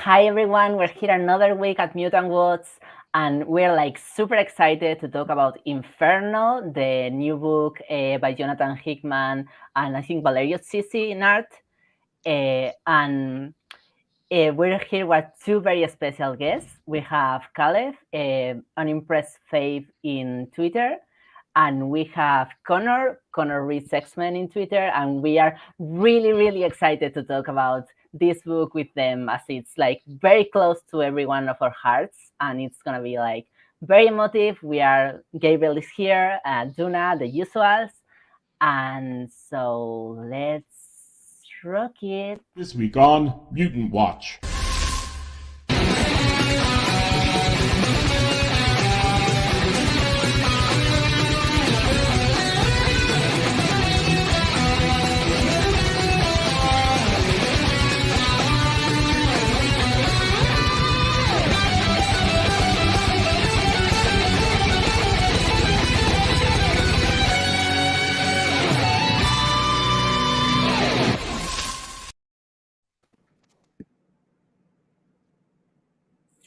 hi everyone. We're here another week at Mutant Watch, and we're like super excited to talk about Inferno, the new book by Jonathan Hickman and I think Valerio Sisi in art. And we're here with two very special guests. We have Caleb, unimpressed fave in Twitter, and we have Connor. Connor reads X-Men in Twitter, and we are really, really excited to talk about this book with them, as it's like very close to every one of our hearts, and it's gonna be like very emotive. Gabriel is here, Duna, the usuals, and so let's rock it. This week on Mutant Watch.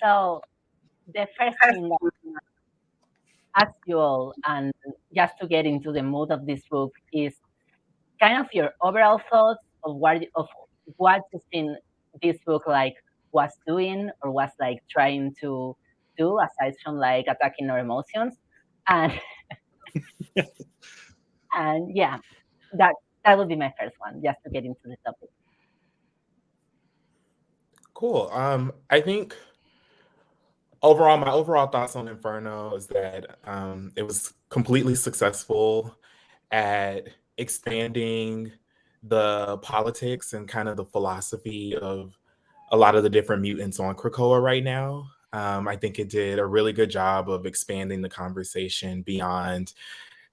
So the first thing that I want to ask you all, and just to get into the mood of this book, is kind of your overall thoughts of what you think this book like was doing or was like trying to do aside from like attacking our emotions, and and yeah, that that would be my first one, just to get into the topic. Cool. I think my overall thoughts on Inferno is that it was completely successful at expanding the politics and kind of the philosophy of a lot of the different mutants on Krakoa right now. I think it did a really good job of expanding the conversation beyond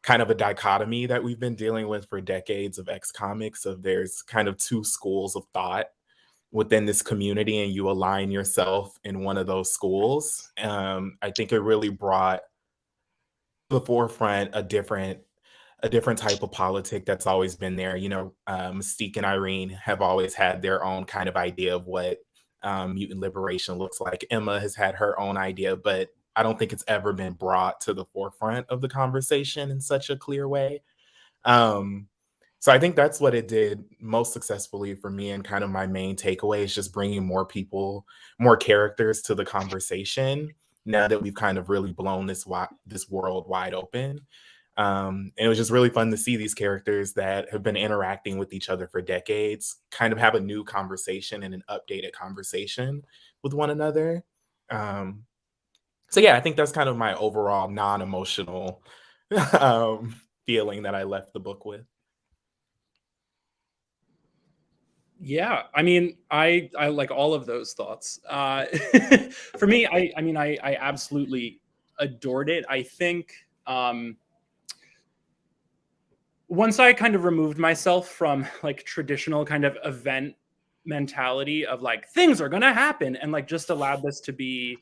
kind of a dichotomy that we've been dealing with for decades of X comics of there's kind of two schools of thought within this community and you align yourself in one of those schools. I think it really brought to the forefront a different type of politic that's always been there. Mystique and Irene have always had their own kind of idea of what mutant liberation looks like. Emma has had her own idea, but I don't think it's ever been brought to the forefront of the conversation in such a clear way. So I think that's what it did most successfully for me, and kind of my main takeaway is just bringing more people, more characters to the conversation now that we've kind of really blown this world wide open. And it was just really fun to see these characters that have been interacting with each other for decades kind of have a new conversation and an updated conversation with one another. So yeah, I think that's kind of my overall non-emotional feeling that I left the book with. Yeah, I mean, I like all of those thoughts. For me, I absolutely adored it. I think once I kind of removed myself from like traditional kind of event mentality of like things are gonna happen, and like just allowed this to be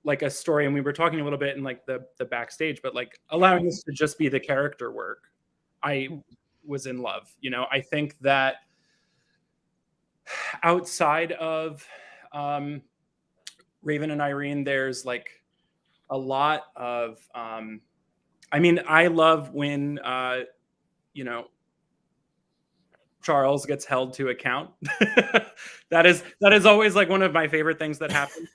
like a story, and we were talking a little bit in like the backstage, but like allowing this to just be the character work, I was in love. I think that outside of Raven and Irene, there's like a lot of I love when Charles gets held to account. that is always like one of my favorite things that happens.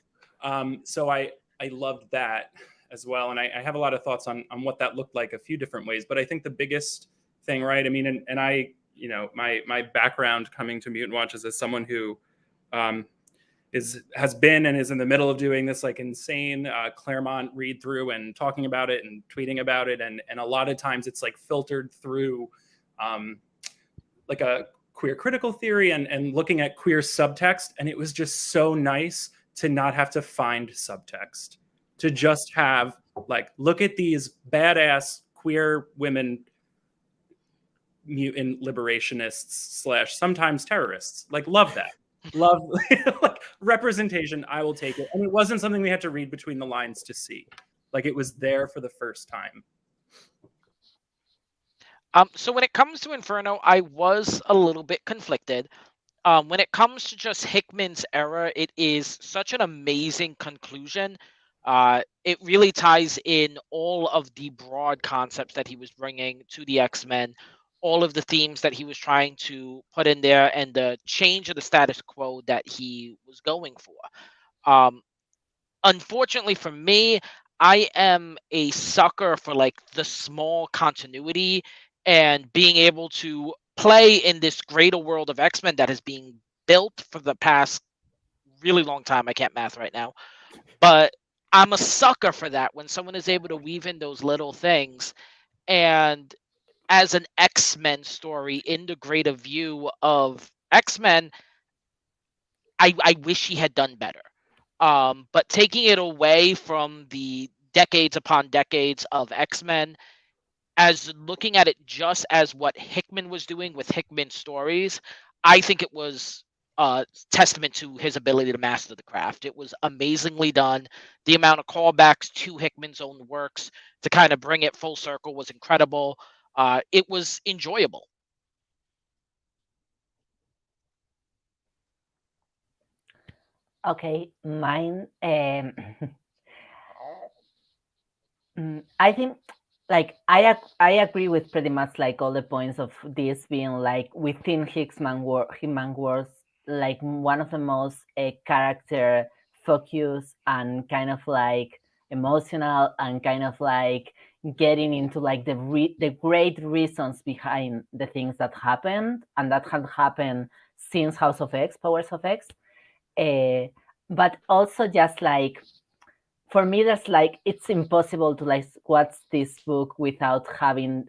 So I loved that as well, and I have a lot of thoughts on what that looked like a few different ways. But I think the biggest thing, right? I mean, and I, my background coming to Mutant Watch is as someone who has been and is in the middle of doing this like insane Claremont read through and talking about it and tweeting about it, and a lot of times it's like filtered through like a queer critical theory and looking at queer subtext, and it was just so nice to not have to find subtext, to just have like, look at these badass queer women mutant liberationists / sometimes terrorists. Like, love that. Love like representation. I will take it. And it wasn't something we had to read between the lines to see. Like, it was there for the first time. So when it comes to Inferno, I was a little bit conflicted. when it comes to just Hickman's era, it is such an amazing conclusion. It really ties in all of the broad concepts that he was bringing to the X-Men, all of the themes that he was trying to put in there, and the change of the status quo that he was going for. Unfortunately for me, I am a sucker for like the small continuity and being able to play in this greater world of X-Men that is being built for the past really long time. I can't math right now, but I'm a sucker for that when someone is able to weave in those little things. And as an X-Men story in the greater view of X-Men, I wish he had done better. But taking it away from the decades upon decades of X-Men, as looking at it just as what Hickman was doing with Hickman stories, I think it was a testament to his ability to master the craft. It was amazingly done. The amount of callbacks to Hickman's own works to kind of bring it full circle was incredible. It was enjoyable. Okay, mine. I think like I agree with pretty much like all the points of this being like within Hickman works like one of the most character focused and kind of like emotional and kind of like getting into like the great reasons behind the things that happened and that had happened since House of X, Powers of X. But also just like for me that's like it's impossible to like watch this book without having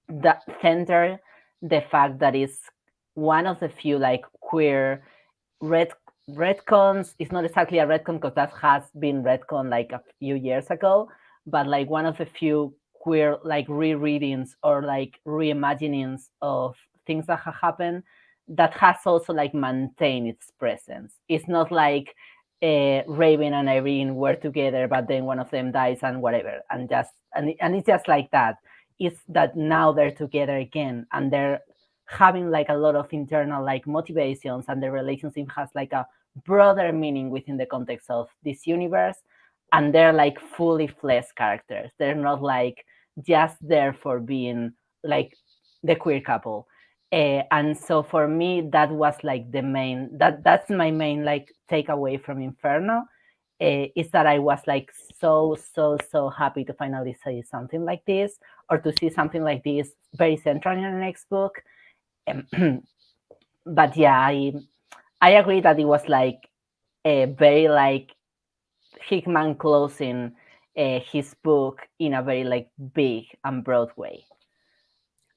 that center the fact that it's one of the few like queer red retcons. It's not exactly a retcon because that has been retcon like a few years ago, but like one of the few queer like rereadings or like reimaginings of things that have happened that has also like maintained its presence. It's not like Raven and Irene were together, but then one of them dies and whatever, and it's just like that. It's that now they're together again, and they're having like a lot of internal like motivations, and the relationship has like a broader meaning within the context of this universe, and they're like fully fleshed characters. They're not like just there for being like the queer couple. And so for me that was like the main that's my main like takeaway from Inferno, is that I was like so happy to finally see something like this, or to see something like this very central in the next book. But yeah, I agree that it was like a very like Hickman closing his book in a very like big and broad way.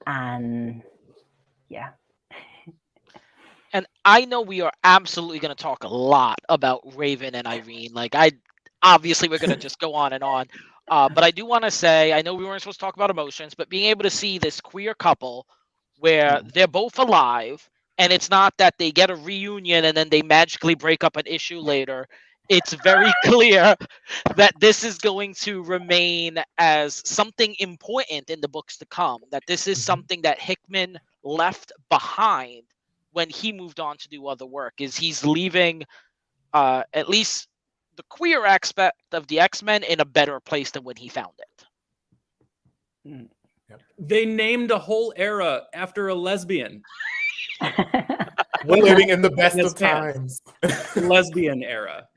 And yeah. And I know we are absolutely going to talk a lot about Raven and Irene. Like, obviously we're going to just go on and on. But I do want to say, I know we weren't supposed to talk about emotions, but being able to see this queer couple where they're both alive, and it's not that they get a reunion and then they magically break up an issue later. It's very clear that this is going to remain as something important in the books to come, that this is something that Hickman left behind when he moved on to do other work. Is he's leaving at least the queer aspect of the X-Men in a better place than when he found it. They named a whole era after a lesbian. We're living in the best Yes, of times. Lesbian era.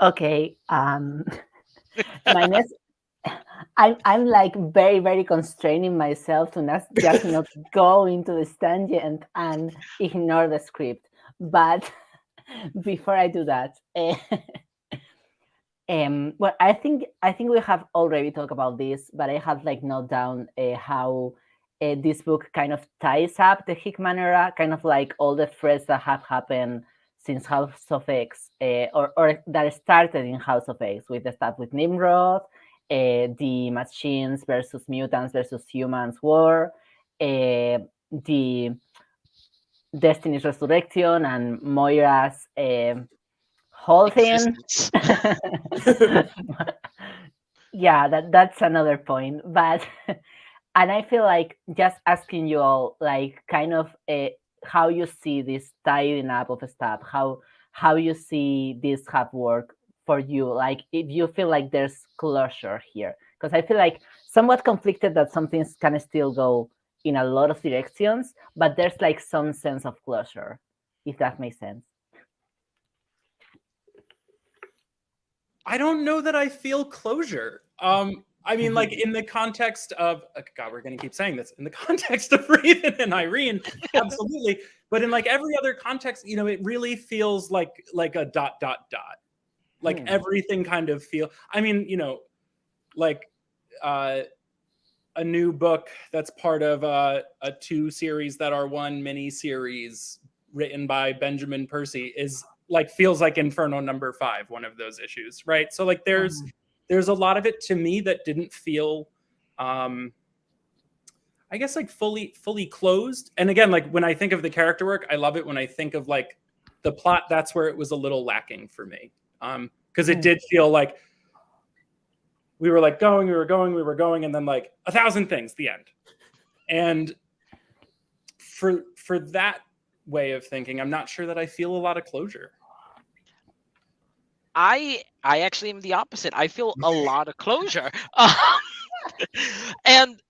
Okay. My next, I'm like very constraining myself to not just not go into this tangent and ignore the script. But before I do that, well, I think we have already talked about this, but I had like note down how this book kind of ties up the Hickman era, kind of like all the threads that have happened since House of X, or that started in House of X with the stuff with Nimrod, the machines versus mutants versus humans war, the Destiny's Resurrection and Moira's whole thing. Yeah, that's another point. But And I feel like just asking you all, like, kind of how you see this tidying up of stuff, how you see this have worked for you, like if you feel like there's closure here, because I feel like somewhat conflicted that some things can still go in a lot of directions, but there's like some sense of closure, if that makes sense. I don't know that I feel closure. I mean, like in the context of God, we're gonna keep saying this. In the context of Raven and Irene, absolutely. But in like every other context, you know, it really feels like a ... Like everything kind of feel. I mean, you know, like a new book that's part of a 2 series that are 1 mini series written by Benjamin Percy is like feels like Inferno #5, one of those issues, right? So like there's a lot of it to me that didn't feel I guess like fully closed. And again, like when I think of the character work, I love it. When I think of like the plot, that's where it was a little lacking for me. Because it did feel like we were like going, and then like 1,000 things, the end. And for that way of thinking, I'm not sure that I feel a lot of closure. I actually am the opposite. I feel a lot of closure. And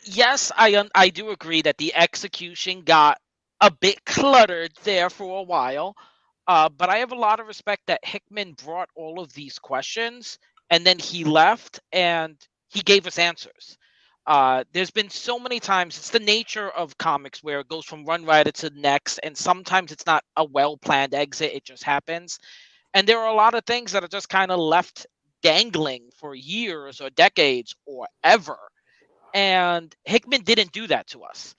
yes, I do agree that the execution got a bit cluttered there for a while. But I have a lot of respect that Hickman brought all of these questions and then he left and he gave us answers. There's been so many times, it's the nature of comics where it goes from one writer to the next, and sometimes it's not a well-planned exit, it just happens. And there are a lot of things that are just kind of left dangling for years or decades or ever. And Hickman didn't do that to us.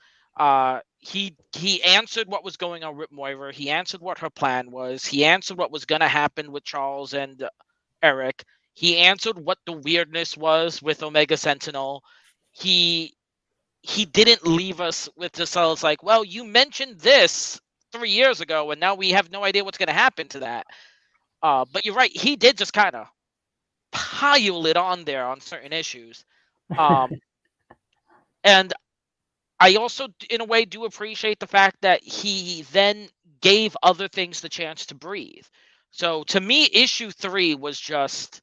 He answered what was going on with Moira. He answered what her plan was. He answered what was going to happen with Charles and Eric. He answered what the weirdness was with Omega Sentinel. He didn't leave us with just it's like, well, you mentioned this 3 years ago, and now we have no idea what's going to happen to that. But you're right. He did just kind of pile it on there on certain issues. And I also, in a way, do appreciate the fact that he then gave other things the chance to breathe. So to me, issue 3 was just,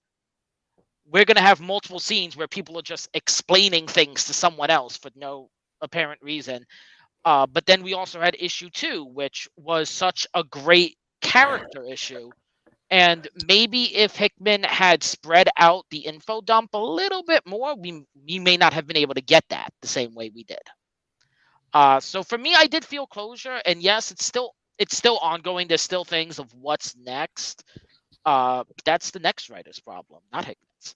we're going to have multiple scenes where people are just explaining things to someone else for no apparent reason. But then we also had issue 2, which was such a great character issue. And maybe if Hickman had spread out the info dump a little bit more, we may not have been able to get that the same way we did. So for me, I did feel closure, and yes, it's still ongoing. There's still things of what's next. That's the next writer's problem, not Hickman's.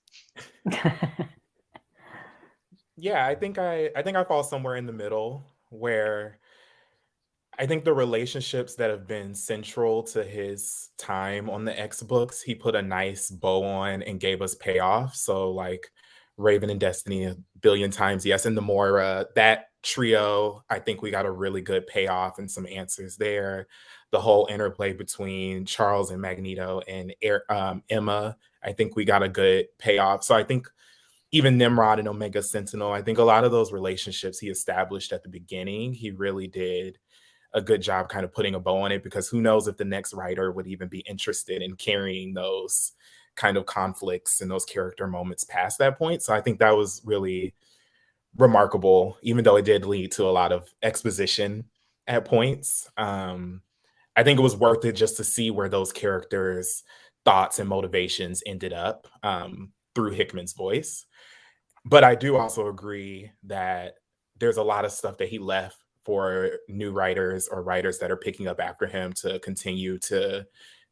Yeah, I think I fall somewhere in the middle where I think the relationships that have been central to his time on the X books, he put a nice bow on and gave us payoff. So like Raven and Destiny a billion times, yes, and the Moira, that trio, I think we got a really good payoff and some answers there. The whole interplay between Charles and Magneto and Emma, I think we got a good payoff. So I think even Nimrod and Omega Sentinel, I think a lot of those relationships he established at the beginning, he really did a good job kind of putting a bow on it, because who knows if the next writer would even be interested in carrying those kind of conflicts and those character moments past that point. So I think that was really remarkable, even though it did lead to a lot of exposition at points. I think it was worth it just to see where those characters' thoughts and motivations ended up through Hickman's voice. But I do also agree that there's a lot of stuff that he left for new writers or writers that are picking up after him to continue to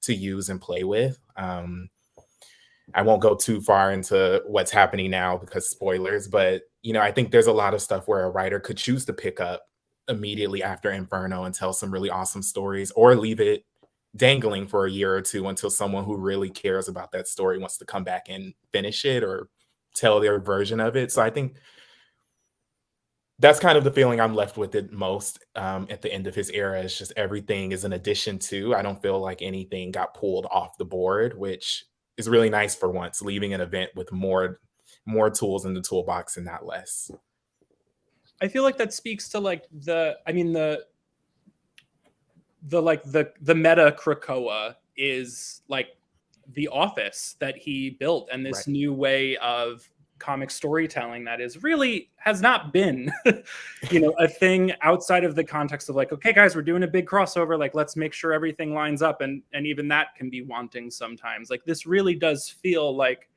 use and play with. I won't go too far into what's happening now because spoilers, but I think there's a lot of stuff where a writer could choose to pick up immediately after Inferno and tell some really awesome stories, or leave it dangling for a year or two until someone who really cares about that story wants to come back and finish it or tell their version of it. So I think that's kind of the feeling I'm left with it most at the end of his era. It's just everything is an addition to. I don't feel like anything got pulled off the board, which is really nice for once, leaving an event with more tools in the toolbox and not less. I feel like that speaks to like the meta Krakoa is like the office that he built, and this new way of comic storytelling that is really has not been a thing outside of the context of like, okay guys, we're doing a big crossover, like let's make sure everything lines up, and even that can be wanting sometimes. Like this really does feel like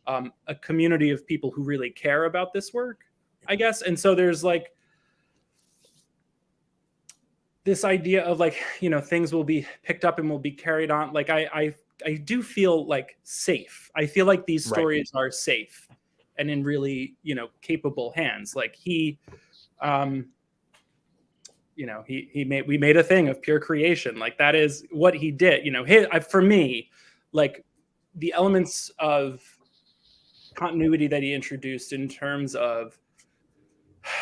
a community of people who really care about this work, I guess. And so there's like this idea of like, things will be picked up and will be carried on. Like I do feel like safe. I feel like these stories are safe and in really, capable hands. Like we made a thing of pure creation. Like that is what he did. For me, like the elements of continuity that he introduced in terms of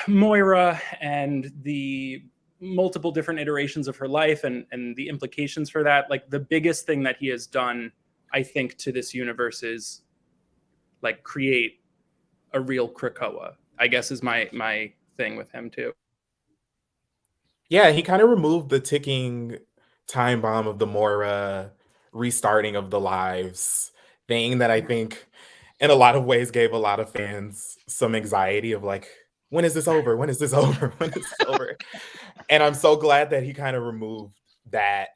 Moira and the multiple different iterations of her life and the implications for that, like the biggest thing that he has done, I think, to this universe is like create a real Krakoa, I guess, is my thing with him too. Yeah, he kind of removed the ticking time bomb of the Moira restarting of the lives thing that I think in a lot of ways gave a lot of fans some anxiety of like, when is this over? When is this over? When is this over? And I'm so glad that he kind of removed that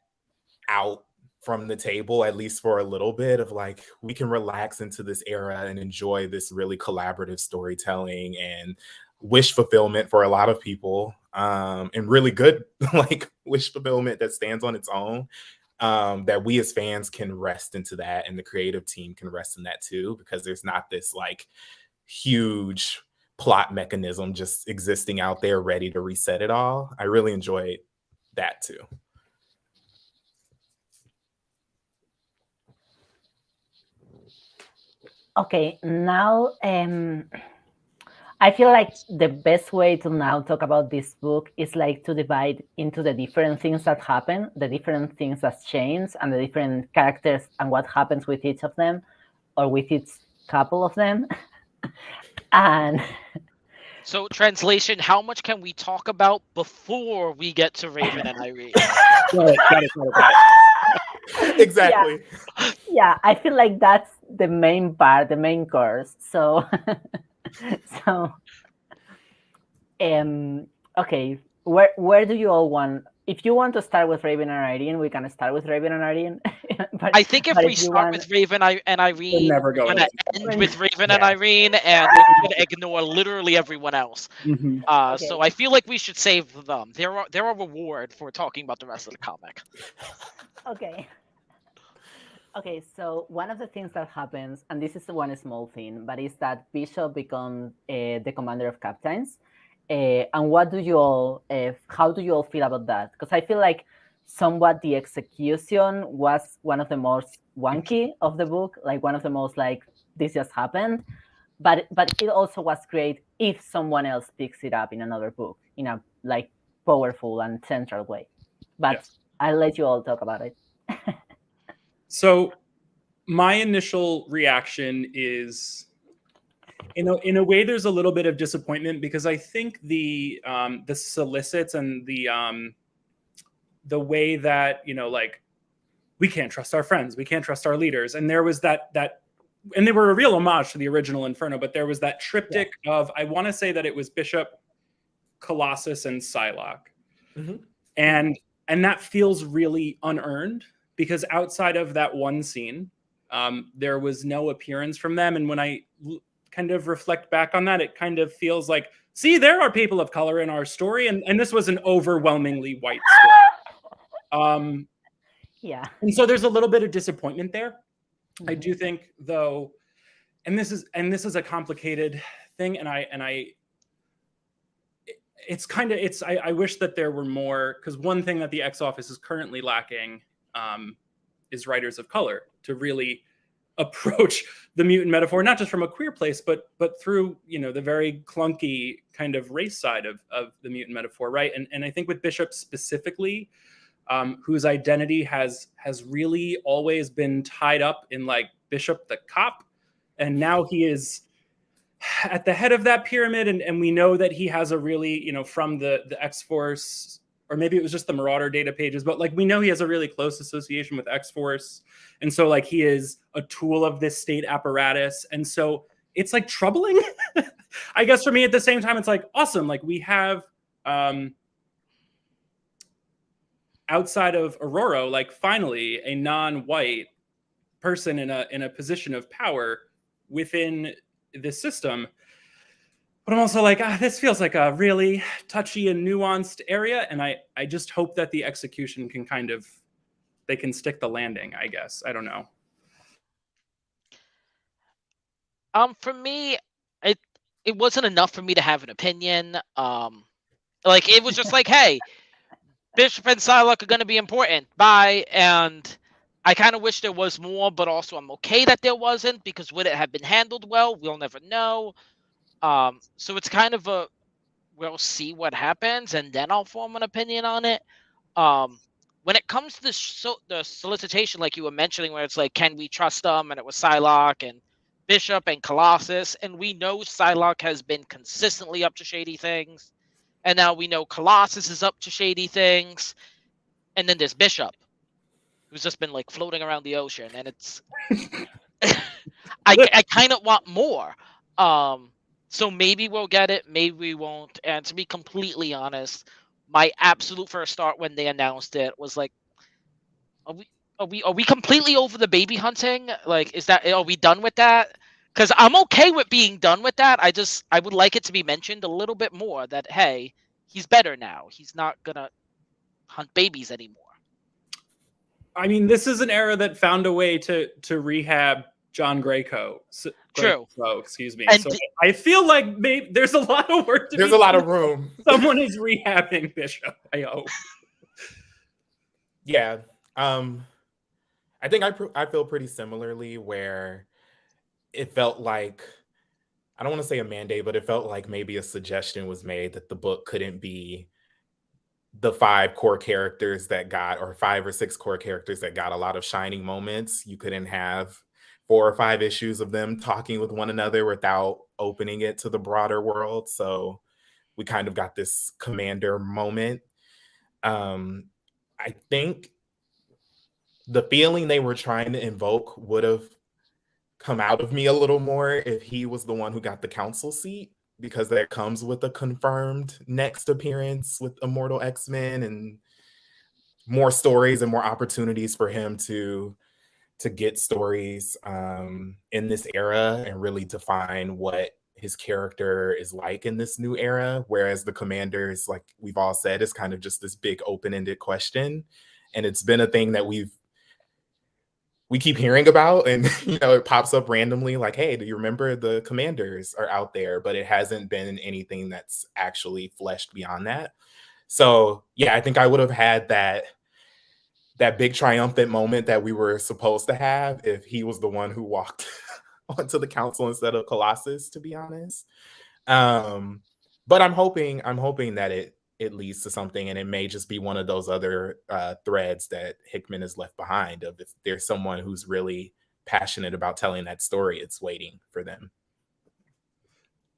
out from the table, at least for a little bit, of like, we can relax into this era and enjoy this really collaborative storytelling and wish fulfillment for a lot of people, and really good like wish fulfillment that stands on its own, that we as fans can rest into that, and the creative team can rest in that too, because there's not this like huge plot mechanism just existing out there ready to reset it all. I really enjoyed that too. Okay, now I feel like the best way to now talk about this book is like to divide into the different things that happen, the different things that change, and the different characters and what happens with each of them, or with each couple of them. And so, translation, how much can we talk about before we get to Raven and Irene? Got it. Exactly. Yeah, I feel like that's the main part, the main course. So, okay, where do you all want? If you want to start with Raven and Irene, we can start with Raven and Irene. But I think if we start with Raven and Irene, we're going to end with Raven and Irene, and we're going to ignore literally everyone else. Mm-hmm. Okay. So I feel like we should save them. They're a reward for talking about the rest of the comic. Okay, so one of the things that happens, and this is one small thing, but is that Bishop becomes the commander of captains. And what do you all, how do you all feel about that? Because I feel like somewhat the execution was one of the most wonky of the book, like one of the most like, this just happened. But it also was great if someone else picks it up in another book in a like powerful and central way. But yes, I'll let you all talk about it. So my initial reaction is, in a way, there's a little bit of disappointment, because I think the solicits and the way that, like, we can't trust our friends, we can't trust our leaders, and there was that, and they were a real homage to the original Inferno, but there was that triptych of, I want to say that it was Bishop, Colossus, and Psylocke, and that feels really unearned, because outside of that one scene, there was no appearance from them, and when I kind of reflect back on that, it kind of feels like, see, there are people of color in our story, and this was an overwhelmingly white story. Yeah. And so there's a little bit of disappointment there. I do think, though, and this is a complicated thing, and I wish that there were more, because one thing that the X Office is currently lacking is writers of color to really approach the mutant metaphor, not just from a queer place, but through, the very clunky kind of race side of the mutant metaphor, right? And I think with Bishop specifically, whose identity has really always been tied up in like Bishop the cop, and now he is at the head of that pyramid, and we know that he has a really, you know, from the X-Force, or maybe it was just the Marauder data pages, but like we know he has a really close association with X-Force, and so like he is a tool of this state apparatus, and so it's like troubling. I guess for me at the same time, it's like awesome. Like we have outside of Aurora, like finally a non-white person in a position of power within this system. But I'm also like, this feels like a really touchy and nuanced area, and I just hope that the execution can kind of, they can stick the landing, I guess. I don't know. For me, it wasn't enough for me to have an opinion. Like it was just like, hey, Bishop and Psylocke are going to be important. Bye. And I kind of wish there was more, but also I'm okay that there wasn't, because would it have been handled well? We'll never know. So it's kind of a, we'll see what happens, and then I'll form an opinion on it. When it comes to the solicitation, like you were mentioning, where it's like, can we trust them? And it was Psylocke and Bishop and Colossus, and we know Psylocke has been consistently up to shady things, and now we know Colossus is up to shady things, and then there's Bishop, who's just been like floating around the ocean, and it's I kind of want more. So maybe we'll get it, maybe we won't. And to be completely honest, my absolute first thought when they announced it was like, are we completely over the baby hunting? Like, are we done with that? Because I'm okay with being done with that. I would like it to be mentioned a little bit more that, hey, he's better now. He's not gonna hunt babies anymore. I mean, this is an era that found a way to rehab John Greycoat. True. Excuse me. And so I feel like maybe there's a lot of work to There's a lot of room. Someone is rehabbing Bishop, I hope. Yeah. I think I feel pretty similarly, where it felt like, I don't want to say a mandate, but it felt like maybe a suggestion was made that the book couldn't be the 5 core characters that got, or 5 or 6 core characters that got a lot of shining moments. You couldn't have 4 or 5 issues of them talking with one another without opening it to the broader world. So we kind of got this commander moment. I think the feeling they were trying to invoke would have come out of me a little more if he was the one who got the council seat, because that comes with a confirmed next appearance with Immortal X-Men and more stories and more opportunities for him to get stories in this era and really define what his character is like in this new era. Whereas the Commanders, like we've all said, is kind of just this big open-ended question. And it's been a thing that we keep hearing about, and it pops up randomly like, hey, do you remember the Commanders are out there? But it hasn't been anything that's actually fleshed beyond that. So yeah, I think I would have had that big triumphant moment that we were supposed to have if he was the one who walked onto the council instead of Colossus, to be honest. But I'm hoping that it leads to something, and it may just be one of those other threads that Hickman has left behind, of if there's someone who's really passionate about telling that story, it's waiting for them.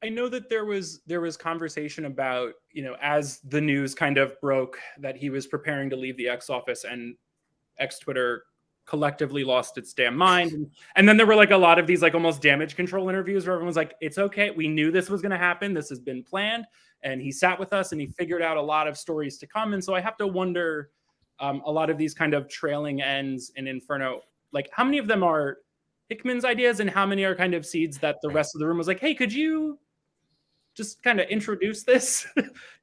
I know that there was conversation about, as the news kind of broke that he was preparing to leave the X office, and X Twitter collectively lost its damn mind. And then there were like a lot of these like almost damage control interviews where everyone's like, it's okay, we knew this was going to happen, this has been planned. And he sat with us and he figured out a lot of stories to come. And so I have to wonder, a lot of these kind of trailing ends in Inferno, like how many of them are Hickman's ideas and how many are kind of seeds that the rest of the room was like, hey, could you just kind of introduce this?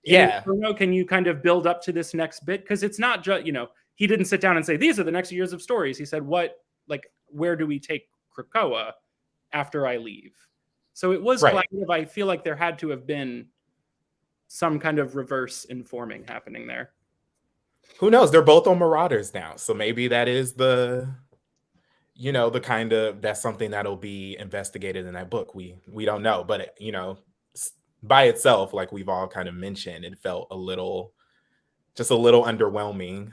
Yeah. Inferno, can you kind of build up to this next bit? Because it's not just, he didn't sit down and say, these are the next years of stories. He said, where do we take Krakoa after I leave? So it was collaborative. I feel like there had to have been some kind of reverse informing happening there. Who knows? They're both on Marauders now. So maybe that is the kind of, that's something that'll be investigated in that book. We don't know, but by itself, like we've all kind of mentioned, it felt just a little underwhelming.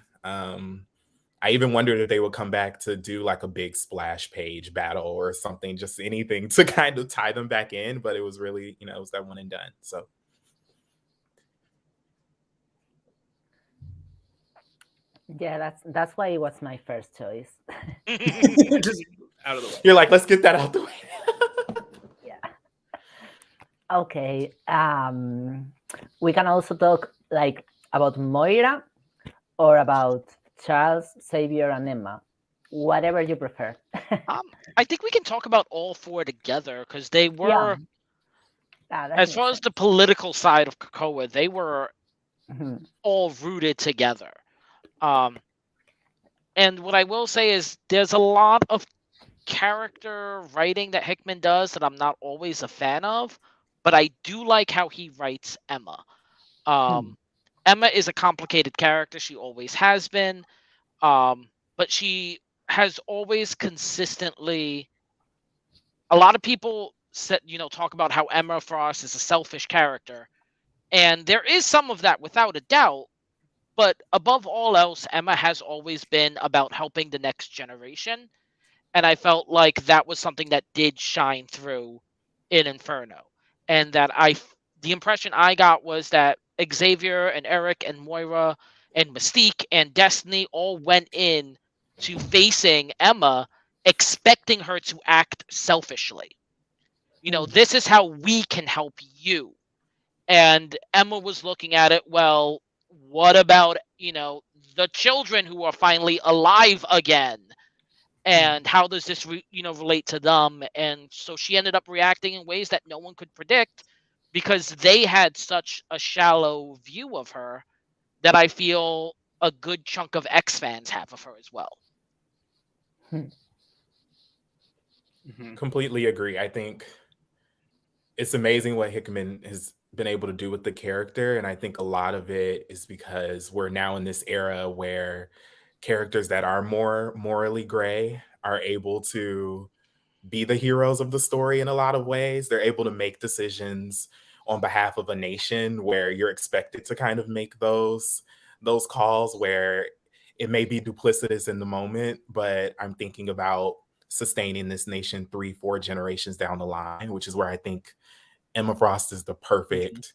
I even wondered if they would come back to do like a big splash page battle or something, just anything to kind of tie them back in. But it was really, it was that one and done. So Yeah, that's why it was my first choice. Just out of the way. you're like, let's get that out the way. Yeah. Okay. We can also talk like about Moira or about Charles, Xavier, and Emma. Whatever you prefer. I think we can talk about all four together because they were, that as far as the political side of Krakoa, they were all rooted together. And what I will say is there's a lot of character writing that Hickman does that I'm not always a fan of, but I do like how he writes Emma. Emma is a complicated character. She always has been. But she has always consistently, a lot of people said, talk about how Emma Frost is a selfish character. And there is some of that without a doubt. But above all else, Emma has always been about helping the next generation. And I felt like that was something that did shine through in Inferno. And that the impression I got was that Xavier and Eric and Moira and Mystique and Destiny all went in to facing Emma expecting her to act selfishly. This is how we can help you. And Emma was looking at it, well, what about, the children who are finally alive again? And how does this, relate to them? And so she ended up reacting in ways that no one could predict because they had such a shallow view of her that I feel a good chunk of X fans have of her as well. Completely agree. I think it's amazing what Hickman has been able to do with the character. And I think a lot of it is because we're now in this era where characters that are more morally gray are able to be the heroes of the story in a lot of ways. They're able to make decisions on behalf of a nation where you're expected to kind of make those calls where it may be duplicitous in the moment, but I'm thinking about sustaining this nation 3-4 generations down the line, which is where I think Emma Frost is the perfect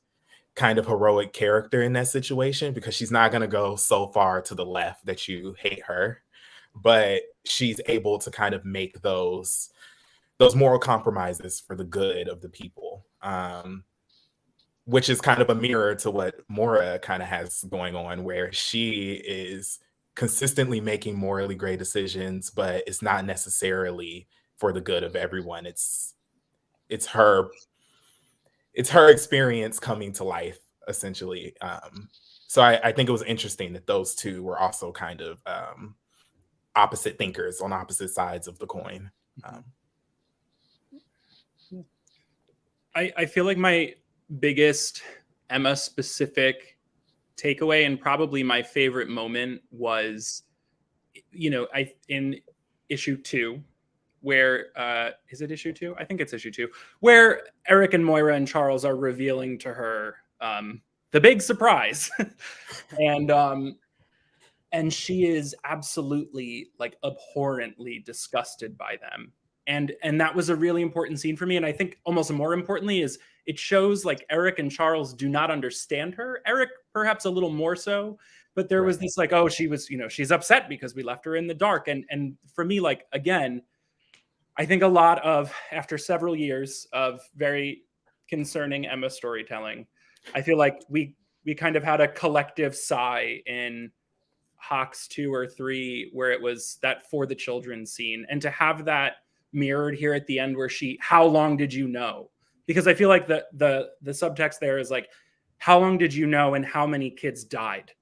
kind of heroic character in that situation, because she's not going to go so far to the left that you hate her, but she's able to kind of make those moral compromises for the good of the people, which is kind of a mirror to what Moira kind of has going on, where she is consistently making morally great decisions, but it's not necessarily for the good of everyone. It's her experience coming to life, essentially. So I think it was interesting that those two were also kind of opposite thinkers on opposite sides of the coin. I feel like my biggest Emma specific takeaway and probably my favorite moment was, in issue 2, where is it issue 2? I think it's issue 2, where Eric and Moira and Charles are revealing to her the big surprise. And she is absolutely like abhorrently disgusted by them. And that was a really important scene for me. And I think almost more importantly is it shows like Eric and Charles do not understand her. Eric perhaps a little more so, but there was this like, oh, she was, she's upset because we left her in the dark. And for me, like, again, I think a lot of, after several years of very concerning Emma storytelling, I feel like we kind of had a collective sigh in Hawks 2 or 3, where it was that for the children scene. And to have that mirrored here at the end where how long did you know? Because I feel like the subtext there is like, how long did you know and how many kids died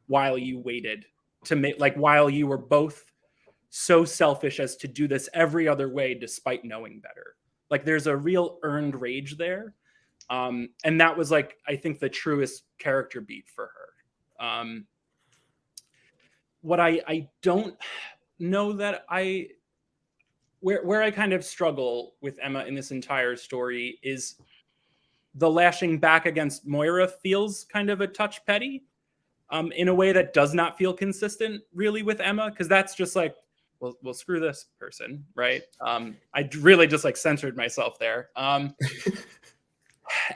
while you waited to make, like, while you were both so selfish as to do this every other way despite knowing better. Like there's a real earned rage there. And that was like, I think the truest character beat for her. What I don't know that where I kind of struggle with Emma in this entire story is the lashing back against Moira feels kind of a touch petty. in a way that does not feel consistent really with Emma, because that's just like, well, screw this person, right? I really just like censored myself there.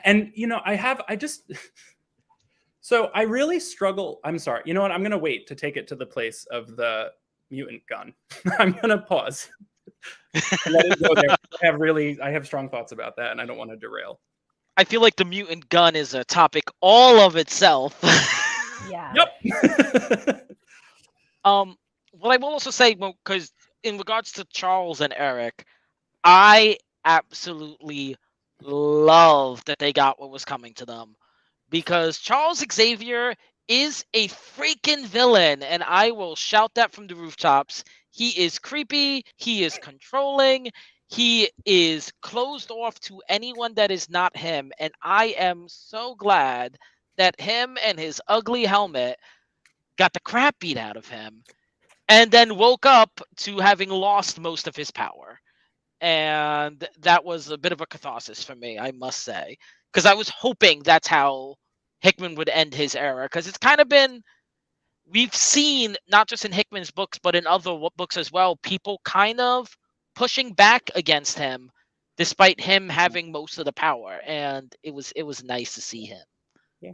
And so I really struggle. I'm sorry. You know what? I'm going to wait to take it to the place of the mutant gun. I'm going to pause. Let it go there. I have strong thoughts about that, and I don't want to derail. I feel like the mutant gun is a topic all of itself. Yeah. Yep. What I will also say, because in regards to Charles and Eric, I absolutely love that they got what was coming to them, because Charles Xavier is a freaking villain, and I will shout that from the rooftops. He is creepy, he is controlling, he is closed off to anyone that is not him, and I am so glad that him and his ugly helmet got the crap beat out of him, and then woke up to having lost most of his power. And that was a bit of a catharsis for me, I must say, because I was hoping that's how Hickman would end his era, because it's kind of been, we've seen, not just in Hickman's books, but in other books as well, people kind of pushing back against him, despite him having most of the power, and it was nice to see him. Yeah.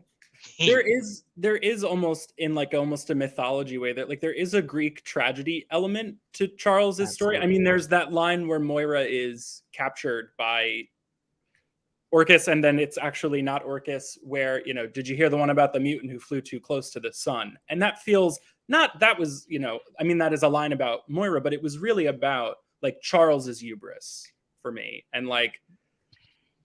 there is almost in like almost a mythology way that like there is a Greek tragedy element to Charles's story. I mean, there's that line where Moira is captured by Orcus, and then it's actually not Orcus, where, did you hear the one about the mutant who flew too close to the sun? And that feels that was, I mean, that is a line about Moira, but it was really about like Charles's hubris for me, and like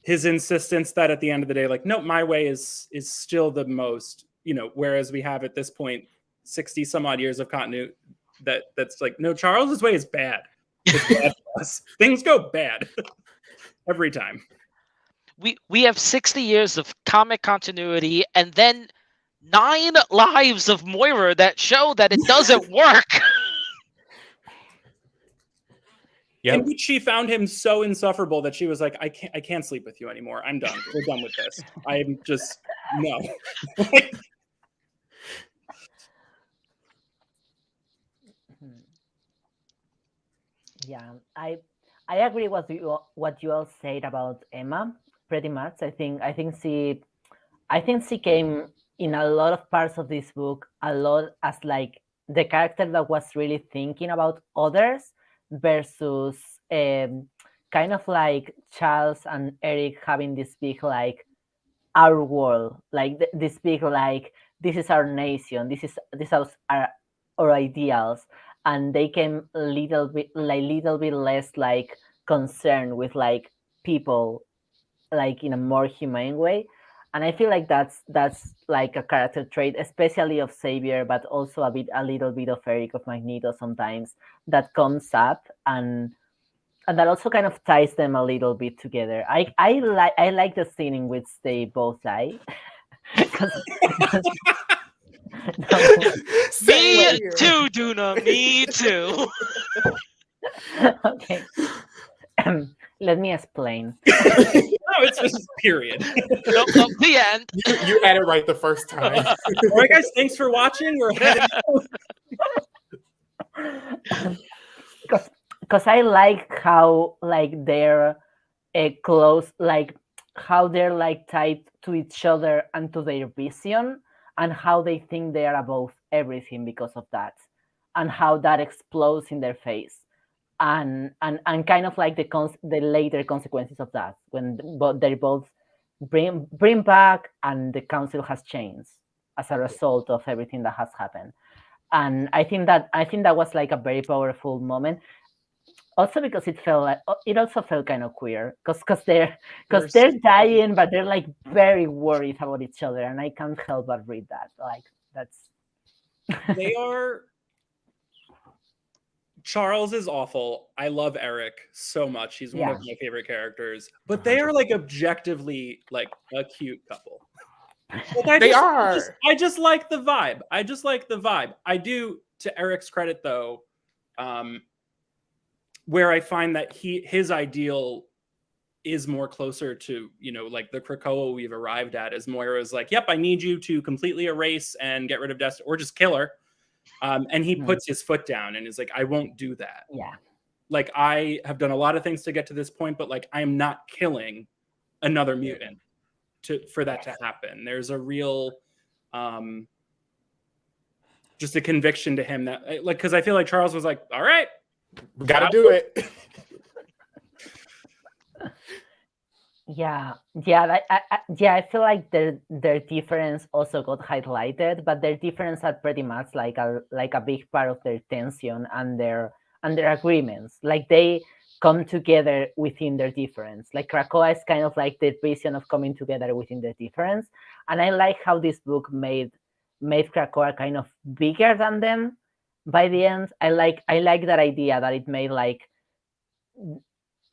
his insistence that at the end of the day, like, no, my way is still the most, whereas we have at this point 60 some odd years of continuity that's like, no, Charles's way is bad. It's bad for us. Things go bad every time. We have 60 years of comic continuity, and then 9 lives of Moira that show that it doesn't work. Yep. In which she found him so insufferable that she was like, I can't sleep with you anymore. I'm done. We're done with this. I'm just no. Yeah, I agree what you all said about Emma pretty much. I think she came in a lot of parts of this book a lot as like the character that was really thinking about others, versus kind of like Charles and Eric having this big like our world, like this big like this is our nation, this is our ideals, and they came a little bit less like concerned with like people like in a more humane way. And I feel like that's like a character trait, especially of Xavier, but also a little bit of Eric, of Magneto sometimes, that comes up, and that also kind of ties them a little bit together. I like the scene in which they both lie. Me too, Duna. Me too. Okay. Let me explain. No, it's just period. Nope, the end. You had it right the first time. All right, guys, thanks for watching. We're headed because I like how like they're close, like how they're like tied to each other and to their vision, and how they think they are above everything because of that, and how that explodes in their face, and kind of like the later consequences of that when they both bring back, and the council has changed as a result of everything that has happened. And I think that was like a very powerful moment. Also because it also felt kind of queer, because they're dying, but they're like very worried about each other, and I can't help but read that. Like that's they are. Charles is awful. I love Eric so much. He's one of my favorite characters. But they are like objectively like a cute couple. Like, I just like the vibe. I do, to Eric's credit though, where I find that his ideal is more closer to, you know, like the Krakoa we've arrived at, is Moira's like, yep, I need you to completely erase and get rid of Destiny, or just kill her. And he puts his foot down and is like, I won't do that. Yeah. Like, I have done a lot of things to get to this point, but like, I am not killing another mutant for that to happen. There's a real, just a conviction to him that, like, because I feel like Charles was like, all right, We got to do it. Yeah, I feel like their difference also got highlighted, but their difference are pretty much like a big part of their tension and their agreements. Like they come together within their difference. Like Krakoa is kind of like the vision of coming together within their difference, and I like how this book made Krakoa kind of bigger than them. By the end, I like that idea that it made like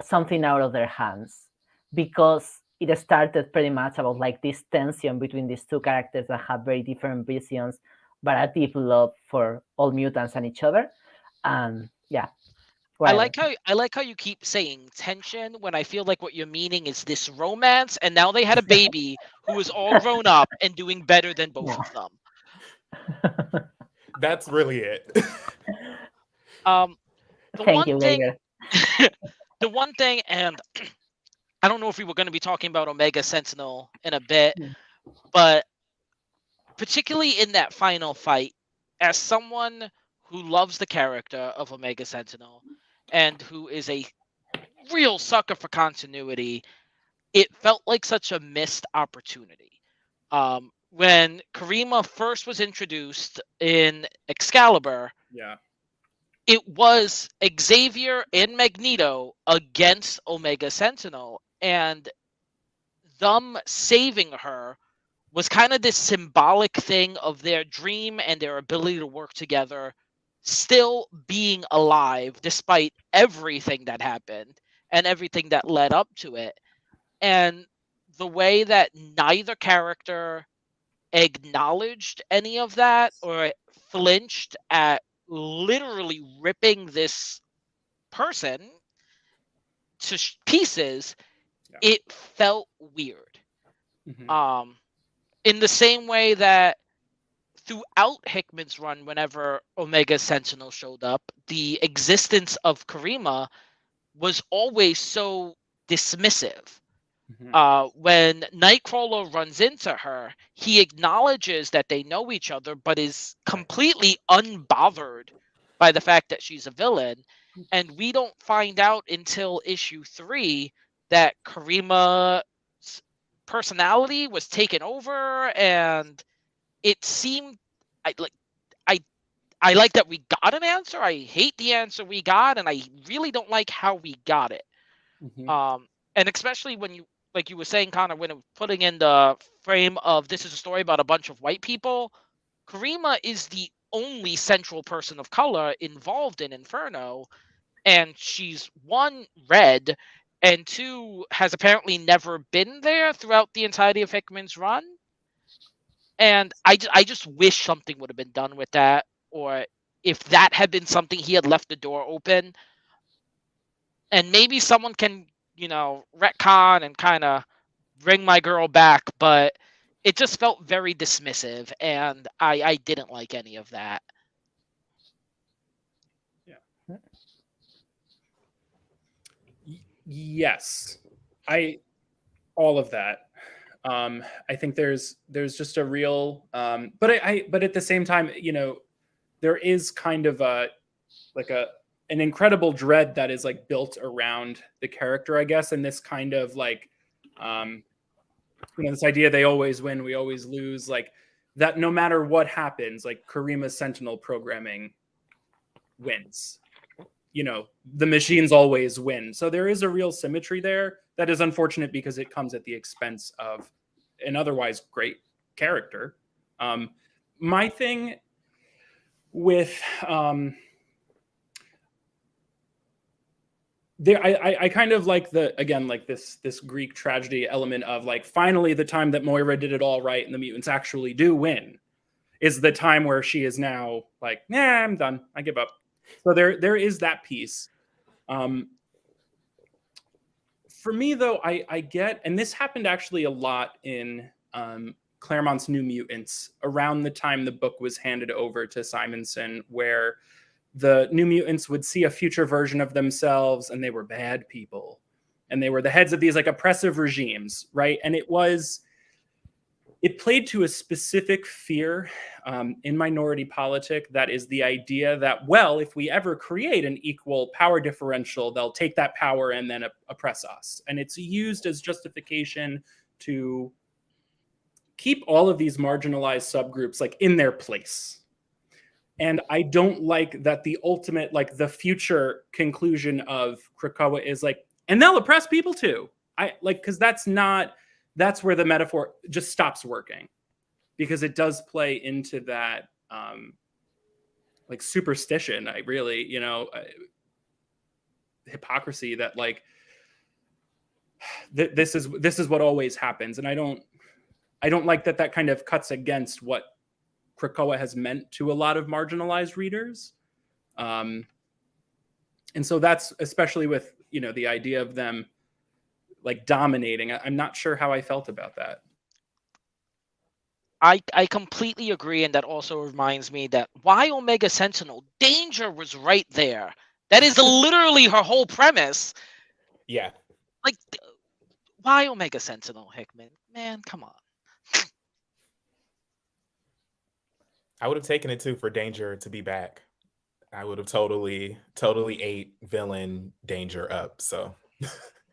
something out of their hands, because it started pretty much about like this tension between these two characters that have very different visions, but a deep love for all mutants and each other. And yeah, I like how you keep saying tension when I feel like what you're meaning is this romance, and now they had a baby who is all grown up and doing better than both of them. That's really it. Thank you, Gregor. The one thing, and I don't know if we were going to be talking about Omega Sentinel in a bit, but particularly in that final fight, as someone who loves the character of Omega Sentinel and who is a real sucker for continuity, it felt like such a missed opportunity. When Karima first was introduced in Excalibur, it was Xavier and Magneto against Omega Sentinel, and them saving her was kind of this symbolic thing of their dream and their ability to work together, still being alive despite everything that happened and everything that led up to it. And the way that neither character acknowledged any of that or flinched at literally ripping this person to pieces, it felt weird. In the same way that throughout Hickman's run, whenever Omega Sentinel showed up, the existence of Karima was always so dismissive. When Nightcrawler runs into her, he acknowledges that they know each other, but is completely unbothered by the fact that she's a villain. And we don't find out until issue 3 that Karima's personality was taken over, and it seemed I like that we got an answer. I hate the answer we got, and I really don't like how we got it. And especially when you, like you were saying, Connor, when putting in the frame of this is a story about a bunch of white people, Karima is the only central person of color involved in Inferno, and she's one, red, and two, has apparently never been there throughout the entirety of Hickman's run. And I just wish something would have been done with that, or if that had been something he had left the door open, and maybe someone can, retcon and kind of bring my girl back, but it just felt very dismissive, and I didn't like any of that. Yes, all of that. I think there's just a real, but at the same time, there is kind of an incredible dread that is like built around the character, I guess, and this kind of like, this idea they always win, we always lose, like that. No matter what happens, like Karima's Sentinel programming wins. The machines always win. So there is a real symmetry there that is unfortunate because it comes at the expense of an otherwise great character. My thing with I kind of like this Greek tragedy element of like, finally the time that Moira did it all right and the mutants actually do win is the time where she is now like, I'm done, I give up. So there is that piece. For For me, though, I get, and this happened actually a lot in Claremont's New Mutants around the time the book was handed over to Simonson, where the New Mutants would see a future version of themselves and they were bad people. And they were the heads of these like oppressive regimes, right? And it played to a specific fear in minority politic, that is the idea that, well, if we ever create an equal power differential, they'll take that power and then oppress us. And it's used as justification to keep all of these marginalized subgroups like in their place. And I don't like that the ultimate, like the future conclusion of Krakoa is like, and they'll oppress people too. Because that's where the metaphor just stops working, because it does play into that like superstition. I really, hypocrisy that like this is what always happens. And I don't like that kind of cuts against what Krakoa has meant to a lot of marginalized readers. And so that's especially with, the idea of them like dominating. I'm not sure how I felt about that. I completely agree, and that also reminds me that why Omega Sentinel? Danger was right there. That is literally her whole premise. Yeah. Like, why Omega Sentinel, Hickman? Man, come on. I would have taken it too for Danger to be back. I would have totally ate villain Danger up. So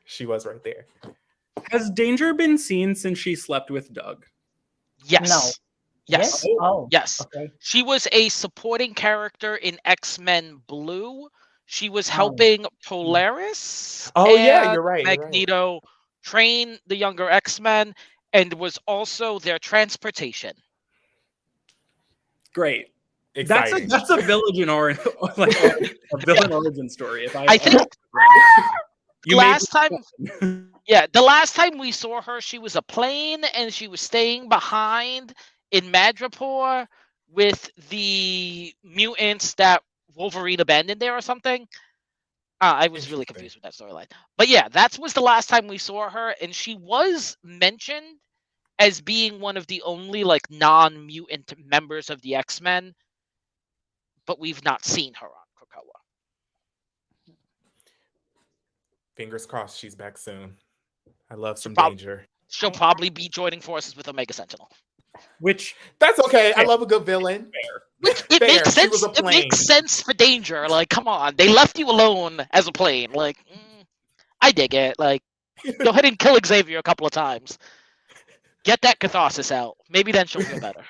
she was right there. Has Danger been seen since she slept with Doug? Yes. No. Yes. Yes? Oh, Yes. okay. She was a supporting character in X-Men Blue. She was helping Polaris. Oh, yeah, and you're right. Magneto train the younger X-Men, and was also their transportation. Great. Exciting. That's a villain origin, like a villain origin story. If I think you last time, yeah, the last time we saw her, she was a plane, and she was staying behind in Madripoor with the mutants that Wolverine abandoned there or something. I was really confused with that storyline. But yeah, that was the last time we saw her, and she was mentioned as being one of the only like non-mutant members of the X-Men, but we've not seen her on Krakoa. Fingers crossed she's back soon. I love some prob- Danger. She'll probably be joining forces with Omega Sentinel. Which That's okay. I love a good villain. Which it Fair. makes She sense. was a It plane. makes sense for Danger. Like, come on, they left you alone as a plane. Like, I dig it. Like, go ahead and kill Xavier a couple of times. Get that catharsis out. Maybe then she'll feel better.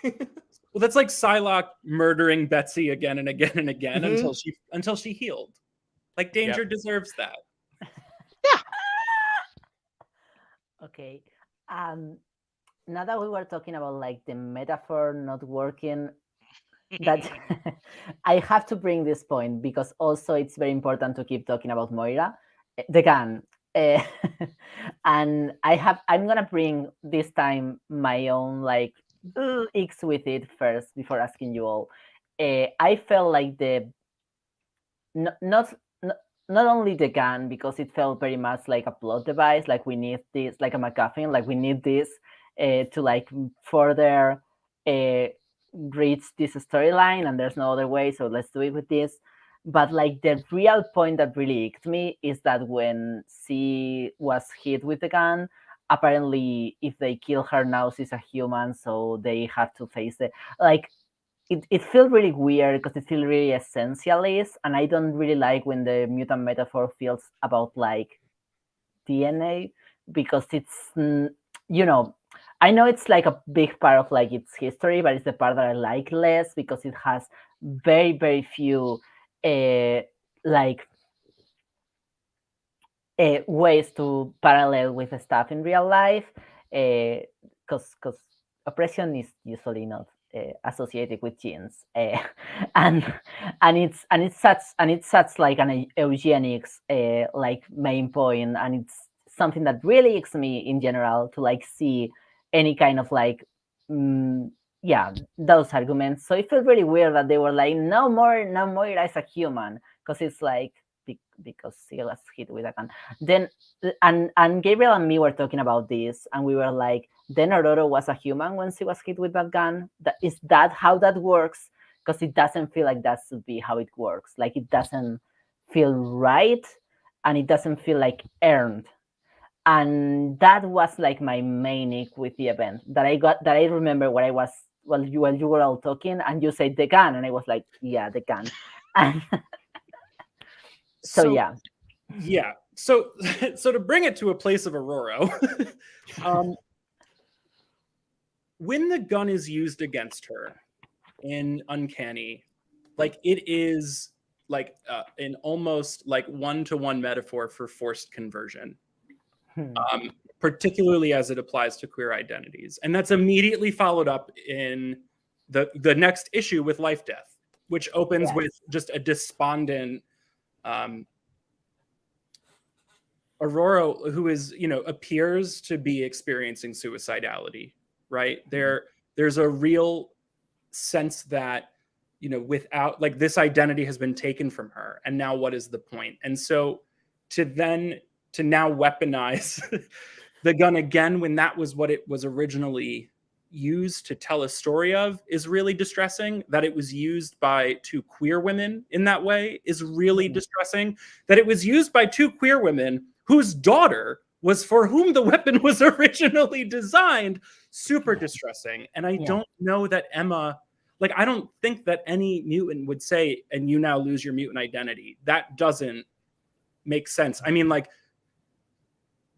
Well, that's like Psylocke murdering Betsy again and again and again Mhm. until she healed. Like Danger deserves that. Yeah. Okay. Now that we were talking about like the metaphor not working, that I have to bring this point because also it's very important to keep talking about Moira, the gun. And I'm gonna bring this time my own like icks with it first before asking you all. I felt like not only the gun, because it felt very much like a plot device, like we need this, like a MacGuffin, like we need this to like further reach this storyline, and there's no other way, so let's do it with this. But like the real point that really icked me is that when she was hit with the gun, apparently if they kill her now, she's a human, so they have to face it. Like it feels really weird because it feels really essentialist, and I don't really like when the mutant metaphor feels about like DNA, because it's I know it's like a big part of like its history, but it's the part that I like less because it has very, very few like ways to parallel with the stuff in real life, because oppression is usually not associated with genes, and it's such like an eugenics like main point, and it's something that really icks me in general to like see any kind of like those arguments. So it felt really weird that they were like no more as a human, because it's like because he was hit with a gun. Then and Gabriel and me were talking about this, and we were like, then Aurora was a human when she was hit with that gun. Is that how that works? Because it doesn't feel like that should be how it works. Like it doesn't feel right, and it doesn't feel like earned. And that was like my main ick with the event, that I remember where I was while you were all talking, and you said the gun, and I was like, yeah, the gun. And so yeah. So to bring it to a place of Aurora, when the gun is used against her in Uncanny, like it is like an almost like one-to-one metaphor for forced conversion. Particularly as it applies to queer identities. And that's immediately followed up in the next issue with Life Death, which opens with just a despondent Aurora, who is, appears to be experiencing suicidality, right? There's a real sense that, without, like, this identity has been taken from her, and now what is the point? And so to now weaponize the gun again when that was what it was originally used to tell a story of is really distressing. That it was used by two queer women in that way is really distressing. That it was used by two queer women whose daughter was for whom the weapon was originally designed, super distressing. And I don't know that Emma, like, I don't think that any mutant would say, and you now lose your mutant identity. That doesn't make sense. I mean, like,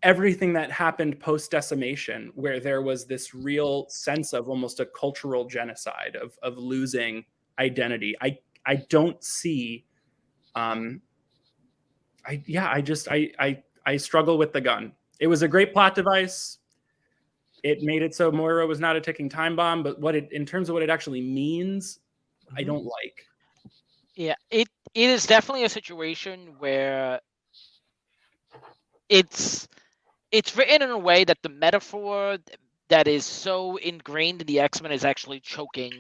everything that happened post-decimation, where there was this real sense of almost a cultural genocide of losing identity. I don't see, I struggle with the gun. It was a great plot device. It made it so Moira was not a ticking time bomb, but in terms of what it actually means, I don't like. Yeah, it is definitely a situation where it's written in a way that the metaphor that is so ingrained in the X-Men is actually choking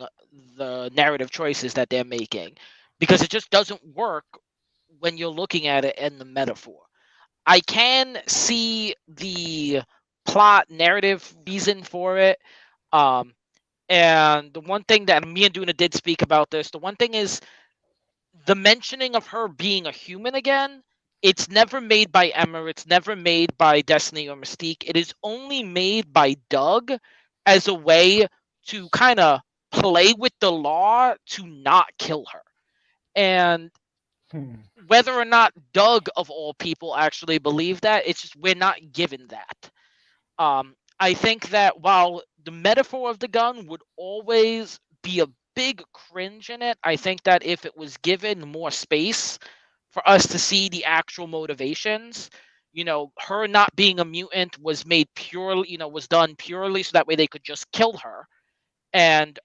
the narrative choices that they're making, because it just doesn't work when you're looking at it in the metaphor. I can see the plot narrative reason for it. And the one thing that me and Duna did speak about this, the one thing is the mentioning of her being a human again. It's never made by Emma. It's never made by Destiny or Mystique. It is only made by Doug as a way to kind of play with the law to not kill her. And whether or not Doug, of all people, actually believe that, it's just we're not given that. I think that while the metaphor of the gun would always be a big cringe in it, I think that if it was given more space for us to see the actual motivations, her not being a mutant was made purely, was done purely so that way they could just kill her. And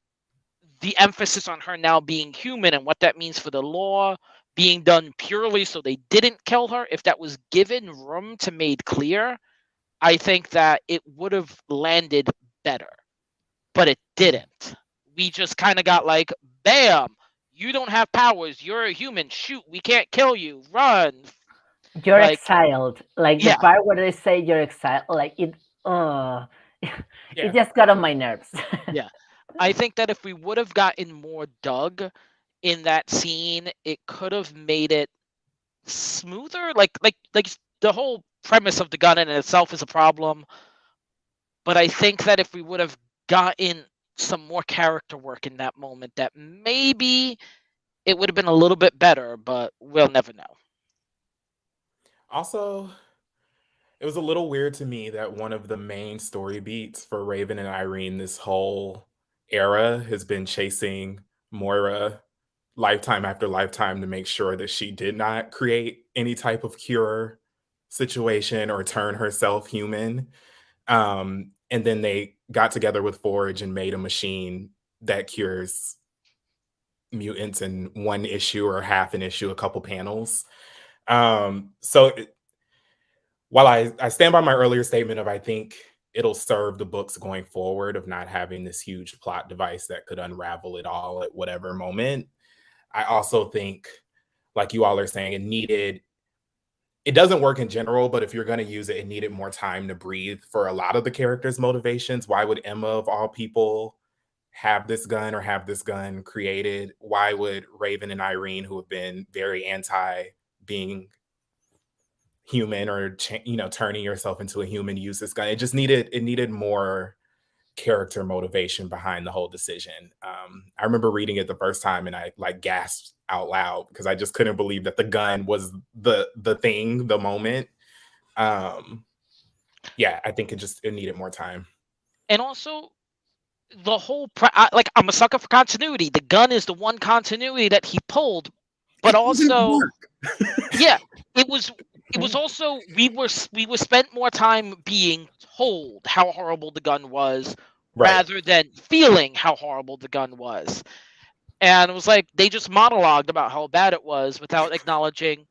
the emphasis on her now being human and what that means for the law being done purely so they didn't kill her, if that was given room to made clear, I think that it would have landed better. But it didn't. We just kind of got like, bam, you don't have powers. You're a human. Shoot, we can't kill you. Run. You're exiled. Like the part where they say you're exiled, like it just got on my nerves. Yeah. I think that if we would have gotten more Doug in that scene, it could have made it smoother. Like the whole premise of the gun in itself is a problem. But I think that if we would have gotten some more character work in that moment, that maybe it would have been a little bit better, but we'll never know. Also, it was a little weird to me that one of the main story beats for Raven and Irene this whole era has been chasing Moira lifetime after lifetime to make sure that she did not create any type of cure situation or turn herself human. And then they got together with Forge and made a machine that cures mutants in one issue or half an issue, a couple panels. So while I stand by my earlier statement of I think it'll serve the books going forward of not having this huge plot device that could unravel it all at whatever moment, I also think, like you all are saying, it needed it doesn't work in general, but if you're going to use it, it needed more time to breathe for a lot of the characters' motivations. Why would Emma, of all people, have this gun or have this gun created? Why would Raven and Irene, who have been very anti being human or turning yourself into a human, use this gun? It needed more character motivation behind the whole decision. I remember reading it the first time and I like gasped out loud because I just couldn't believe that the gun was the thing, the moment. Yeah, I think it needed more time. And also, the whole I'm a sucker for continuity. The gun is the one continuity that he pulled, but also, yeah, it was also we were spent more time being told how horrible the gun was rather than feeling how horrible the gun was. And it was like they just monologued about how bad it was without acknowledging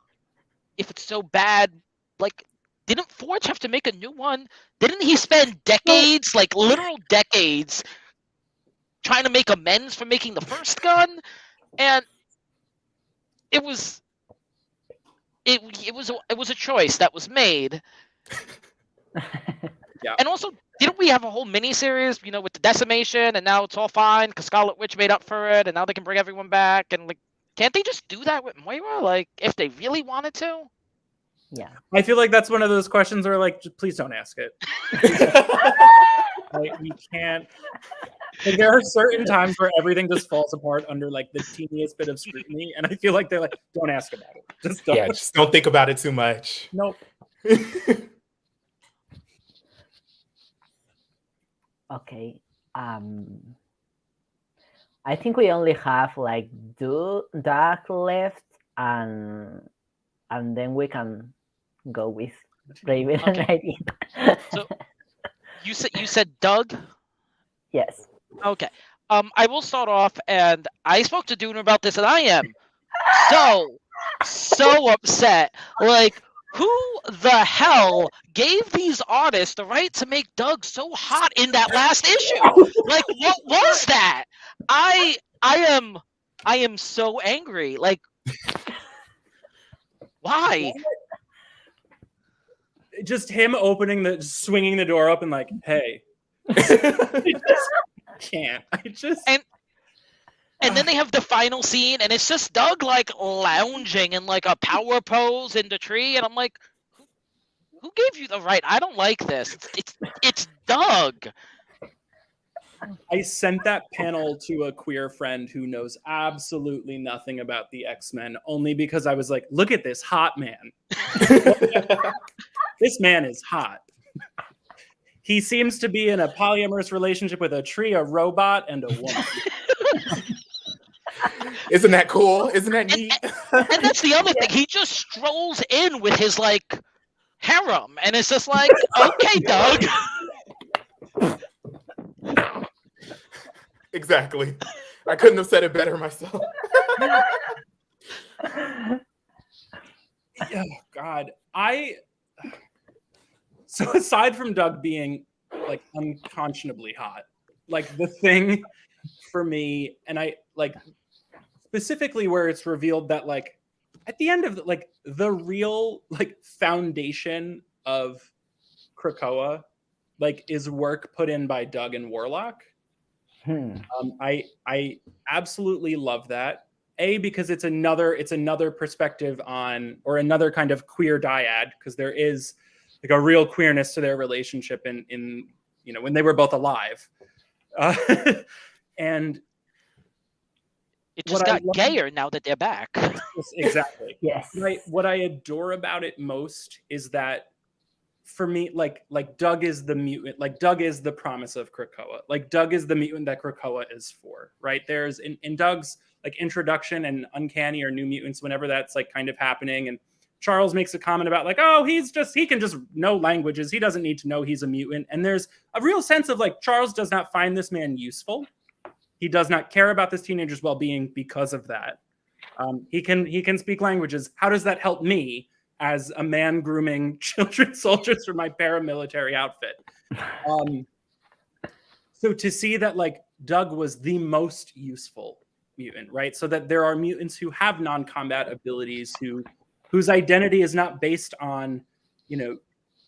if it's so bad, like, didn't Forge have to make a new one? Didn't he spend decades, like literal decades, trying to make amends for making the first gun? And it was a choice that was made. Yeah. And also, didn't we have a whole miniseries, with the decimation, and now it's all fine because Scarlet Witch made up for it, and now they can bring everyone back, and like, can't they just do that with Moira, like, if they really wanted to? Yeah. I feel like that's one of those questions where, like, please don't ask it. Like, we can't. Like, there are certain times where everything just falls apart under like the teeniest bit of scrutiny, and I feel like they're like, don't ask about it. Just don't. Yeah, just don't think about it too much. Nope. Okay. I think we only have like Doug left, and then we can go with Raven and Irene. So you said Doug? Yes. Okay. I will start off, and I spoke to Duna about this, and I am so upset. Like, who the hell gave these artists the right to make Doug so hot in that last issue? Like, what was that? I am so angry. Like, why? Just him swinging the door open, like, hey. Can't. And then they have the final scene, and it's just Doug like lounging in like a power pose in the tree, and I'm like, who gave you the right? I don't like this. It's Doug. I sent that panel to a queer friend who knows absolutely nothing about the X-Men, only because I was like, look at this hot man. This man is hot. He seems to be in a polyamorous relationship with a tree, a robot, and a woman. Isn't that cool? Isn't that neat? And that's the other thing. He just strolls in with his like harem, and it's just like, okay, Doug. Exactly. I couldn't have said it better myself. Oh God, So aside from Doug being like unconscionably hot, like the thing for me, and I like specifically where it's revealed that like at the end of the real like foundation of Krakoa like is work put in by Doug and Warlock. I absolutely love that. Because it's another perspective on, or another kind of queer dyad, because there is like a real queerness to their relationship in when they were both alive, and it just got gayer now that they're back. Exactly. Yes. What I adore about it most is that for me, like Doug is the mutant, like Doug is the promise of Krakoa. Like Doug is the mutant that Krakoa is for, right? There's in Doug's like introduction and Uncanny or New Mutants, whenever that's like kind of happening, and Charles makes a comment about like, oh, he can just know languages. He doesn't need to know he's a mutant. And there's a real sense of like, Charles does not find this man useful. He does not care about this teenager's well-being because of that. He can speak languages. How does that help me as a man grooming children soldiers for my paramilitary outfit? So to see that like Doug was the most useful mutant, right? So that there are mutants who have non-combat abilities who whose identity is not based on,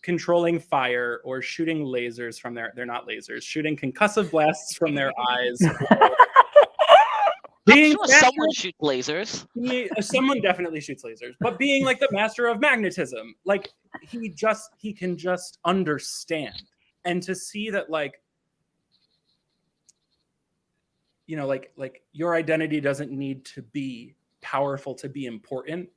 controlling fire or shooting lasers from they're not lasers, shooting concussive blasts from their eyes. I'm sure someone shoots lasers. Someone definitely shoots lasers, but being like the master of magnetism, like he can just understand. And to see that, like, like your identity doesn't need to be powerful to be important.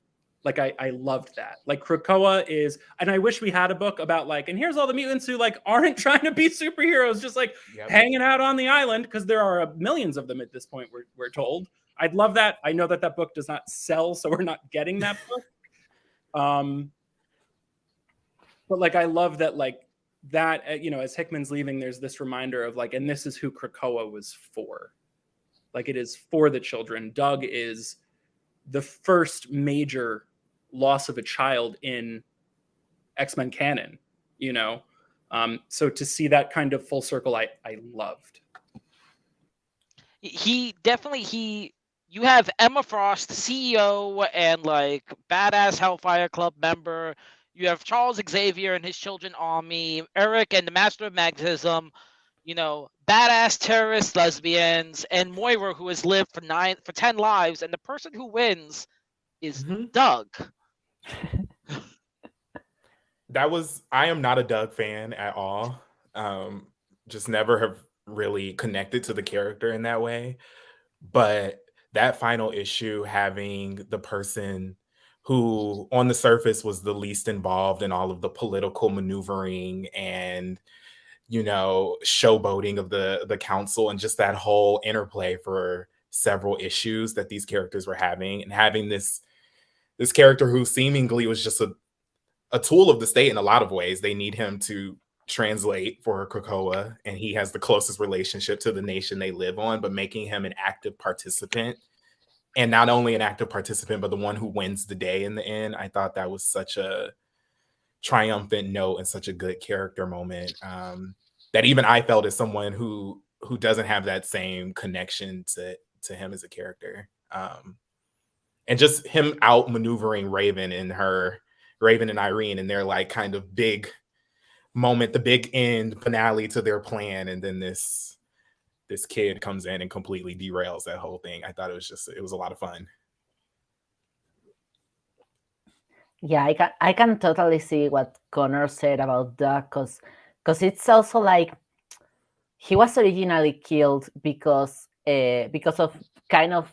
Like I loved that. Like Krakoa is, and I wish we had a book about like, and here's all the mutants who like aren't trying to be superheroes, just like hanging out on the island, because there are millions of them at this point. We're told. I'd love that. I know that book does not sell, so we're not getting that book. But like I love that, like that, as Hickman's leaving, there's this reminder of like, and this is who Krakoa was for. Like it is for the children. Doug is the first major loss of a child in X-Men canon, so to see that kind of full circle, I loved. You have Emma Frost, CEO and like badass Hellfire Club member. You have Charles Xavier and his children army, Eric and the Master of Magnetism, badass terrorist lesbians, and Moira, who has lived for 10 lives, and the person who wins is Doug. I am not a Doug fan at all. Just never have really connected to the character in that way. But that final issue, having the person who on the surface was the least involved in all of the political maneuvering and showboating of the council, and just that whole interplay for several issues that these characters were having, and having this character who seemingly was just a tool of the state in a lot of ways. They need him to translate for Krakoa, and he has the closest relationship to the nation they live on, but making him an active participant, and not only an active participant, but the one who wins the day in the end. I thought that was such a triumphant note and such a good character moment, that even I felt as someone who doesn't have that same connection to him as a character. And just him outmaneuvering Raven and Irene in their like kind of big moment, the big end finale to their plan, and then this kid comes in and completely derails that whole thing. I thought it was a lot of fun. Yeah, I can totally see what Connor said about Doug, because it's also like he was originally killed because of kind of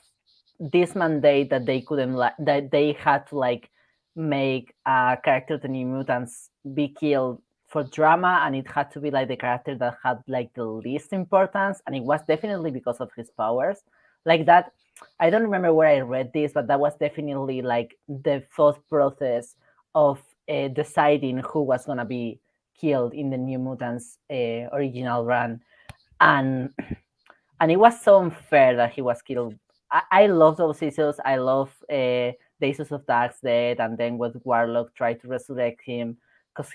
this mandate that they couldn't that they had to like make a character of the New Mutants be killed for drama, and it had to be like the character that had like the least importance, and it was definitely because of his powers. Like that, I don't remember where I read this, but that was definitely like the thought process of deciding who was gonna be killed in the New Mutants original run, and it was so unfair that he was killed. I love those issues. I love the issues of Dark's death, and then when Warlock tried to resurrect him, because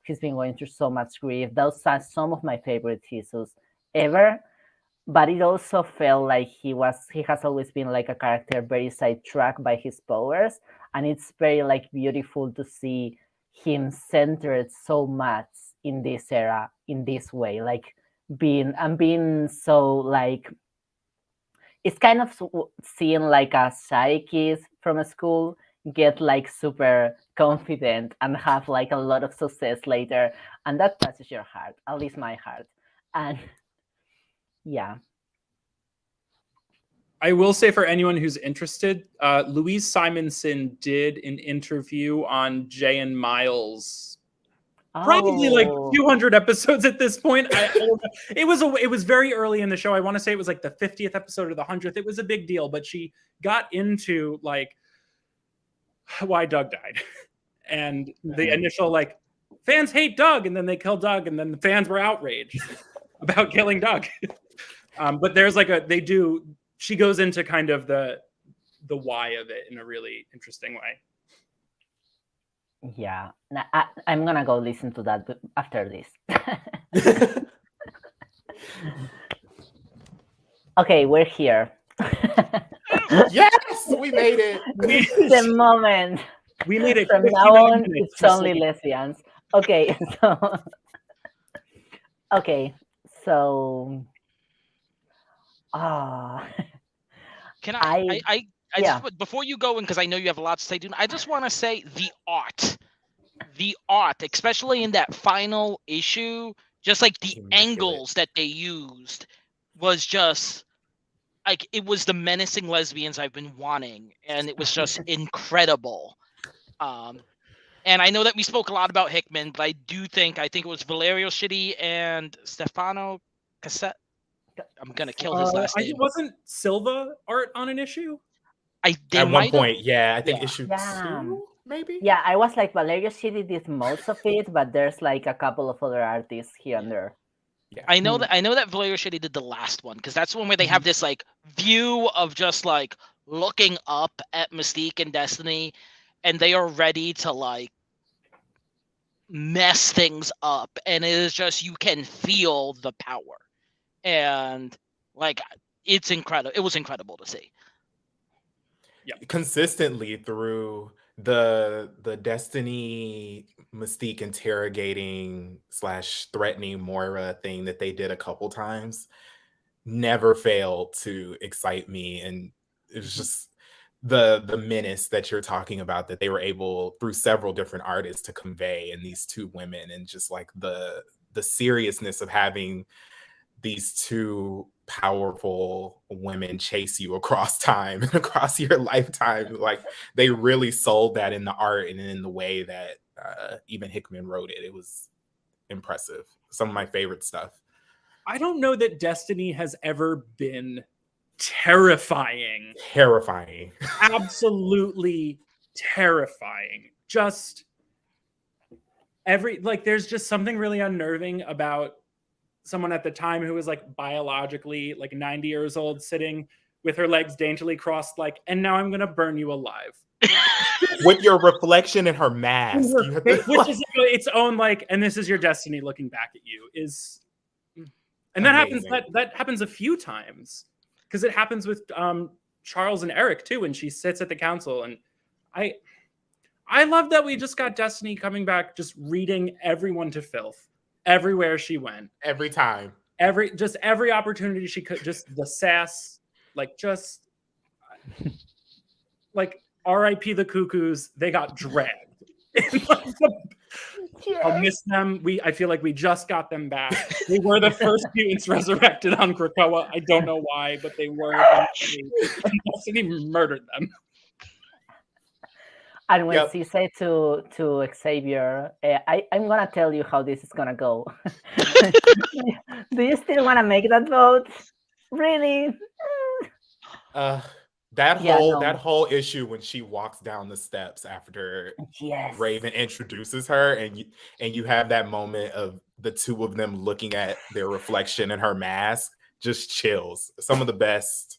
he's been going through so much grief. Those are some of my favorite issues ever. But it also felt like he has always been like a character very sidetracked by his powers, and it's very like beautiful to see him centered so much in this era in this way, like being so like, it's kind of seeing like a psychic from a school get like super confident and have like a lot of success later, and that touches your heart, at least my heart. And yeah, I will say, for anyone who's interested, Louise Simonson did an interview on Jay and Miles, probably like 200 episodes at this point. It was very early in the show. I want to say it was like the 50th episode or the 100th. It was a big deal, but she got into like why Doug died, and the initial like fans hate Doug, and then they kill Doug, and then the fans were outraged about killing Doug. But there's like she goes into kind of the why of it in a really interesting way. Yeah, I'm gonna go listen to that after this. Okay, we're here. Yes, we made it. This is the moment. We made it From 59 now on, minutes it's to only sleep. lesbians. Okay, so ah, Can I I yeah. just before you go in, because I know you have a lot to say, dude. I just want to say the art, especially in that final issue, just like the Immaculate. angles that they used was just like it was the menacing lesbians I've been wanting, and it was just incredible. And I know that we spoke a lot about Hickman, but I think it was Valerio Shitty and Stefano Cassette. I'm gonna kill his last name. Wasn't Silva art on an issue? They At one might have. point, yeah, I think Yeah. issue Yeah. 2, maybe. Yeah, I was like Valerio Shitty did most of it, but there's like a couple of other artists here and there. Yeah. I know that Valerio Shitty did the last one, because that's the one where they have this like view of just like looking up at Mystique and Destiny, and they are ready to like mess things up, and it is just you can feel the power, and like it's incredible. It was incredible to see. Consistently through the Destiny Mystique interrogating / threatening Moira thing that they did a couple times never failed to excite me, and it was just the menace that you're talking about that they were able through several different artists to convey in these two women, and just like the seriousness of having these two powerful women chase you across time and across your lifetime. Like they really sold that in the art and in the way that even Hickman wrote it. It was impressive. Some of my favorite stuff. I don't know that Destiny has ever been terrifying. Terrifying. Absolutely terrifying. Just there's just something really unnerving about someone at the time who was like biologically like 90 years old, sitting with her legs daintily crossed, like, and now I'm gonna burn you alive. With your reflection in her mask. Which is its own like, and this is your destiny looking back at you, is and that amazing. that happens a few times, because it happens with Charles and Eric too, when she sits at the council. And I love that we just got Destiny coming back, just reading everyone to filth everywhere she went, every time, every opportunity she could, just the sass, like just like RIP the Cuckoos, they got dragged. I'll miss them. I feel like we just got them back. They were the first mutants resurrected on Krakoa. I don't know why, but they were. And Destiny murdered them. And when she said to Xavier, I'm gonna tell you how this is gonna go. Do you still want to make that vote? Really? That whole issue when she walks down the steps after Raven introduces her, and you have that moment of the two of them looking at their reflection in her mask, just chills. Some of the best,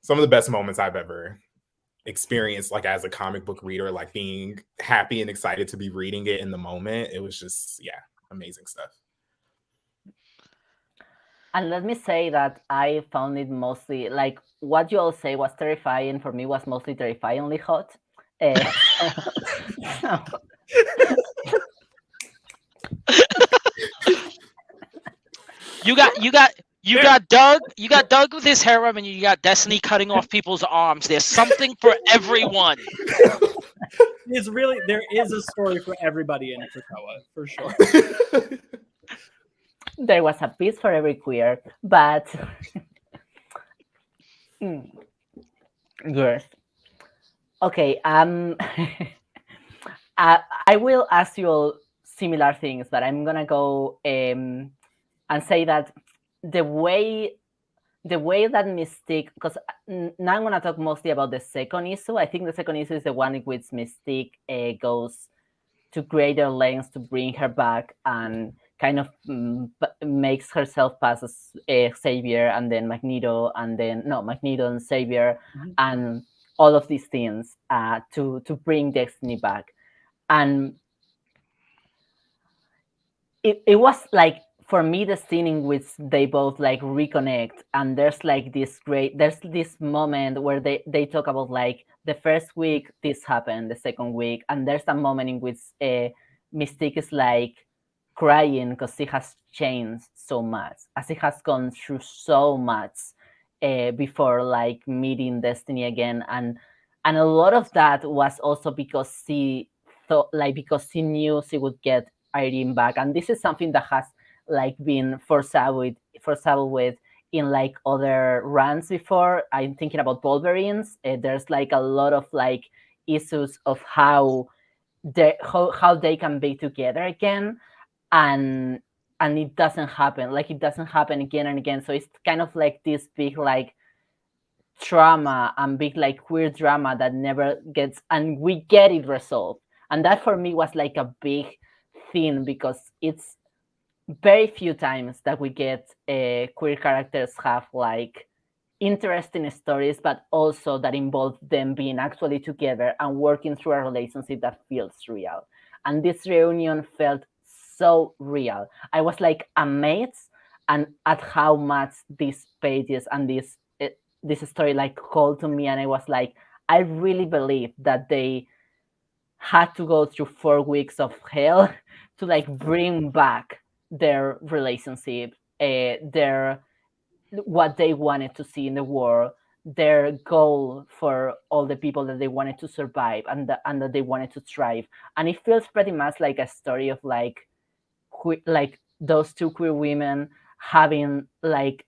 some of the best moments I've ever experienced, like as a comic book reader, like being happy and excited to be reading it in the moment. It was just amazing stuff. And let me say that I found it mostly, like what you all say was terrifying, for me was mostly terrifyingly hot. You got Doug with his harem, and you got Destiny cutting off people's arms. There's something for everyone. There is a story for everybody in Krakoa, for sure. There was a piece for every queer, but yes. Okay. I will ask you all similar things, but I'm gonna go and say that the way that Mystique, because now I'm gonna talk mostly about the second issue. I think the second issue is the one in which Mystique goes to greater lengths to bring her back and kind of makes herself pass as Xavier, and then Magneto, and then Magneto and Xavier, and all of these things to bring Destiny back. And it was like, for me, the scene in which they both like reconnect, and there's like there's this moment where they talk about like the first week this happened, the second week, and there's a moment in which Mystique is like crying because she has changed so much, as she has gone through so much before like meeting Destiny again, and a lot of that was also because she thought, like, because she knew she would get Irene back, and this is something that has like been foresaw with in like other runs before. I'm thinking about Wolverines. There's like a lot of like issues of how they can be together again, and it doesn't happen. Like it doesn't happen again and again. So it's kind of like this big like trauma and big like queer drama that never gets, and we get it resolved. And that for me was like a big thing, because it's very few times that we get queer characters have like interesting stories, but also that involve them being actually together and working through a relationship that feels real. And this reunion felt so real. I was like amazed and at how much these pages and this story like called to me, and I was like, I really believe that they had to go through 4 weeks of hell to like bring back their relationship, their what they wanted to see in the world, their goal for all the people that they wanted to survive and that they wanted to thrive. And it feels pretty much like a story of like like those two queer women having like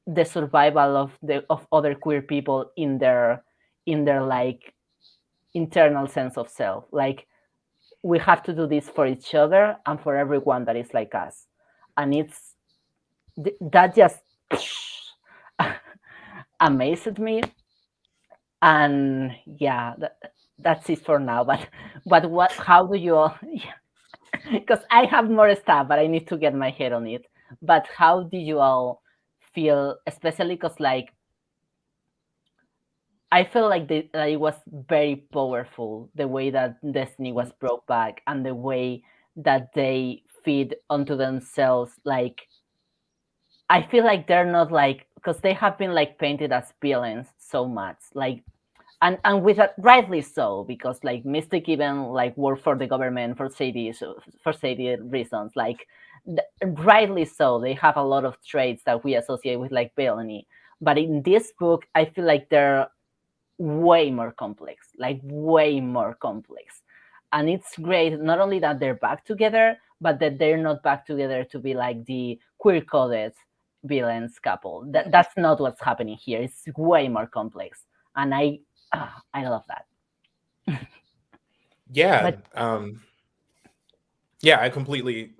the survival of other queer people in their like internal sense of self. Like we have to do this for each other and for everyone that is like us. And it's that just amazed me. And yeah, that's it for now. But what? How do you all? Because I have more stuff, but I need to get my head on it. But how do you all feel, especially because like I feel like that it was very powerful the way that Destiny was brought back and the way that they feed onto themselves. Like I feel like they're not like, because they have been like painted as villains so much, like, and with that rightly so, because like Mystic even like worked for the government for shady reasons, like rightly so. They have a lot of traits that we associate with like villainy, but in this book, I feel like they're way more complex, like way more complex. And it's great not only that they're back together, but that they're not back together to be like the queer coded villains couple. That's not what's happening here. It's way more complex, and I love that. Yeah. But Yeah, I completely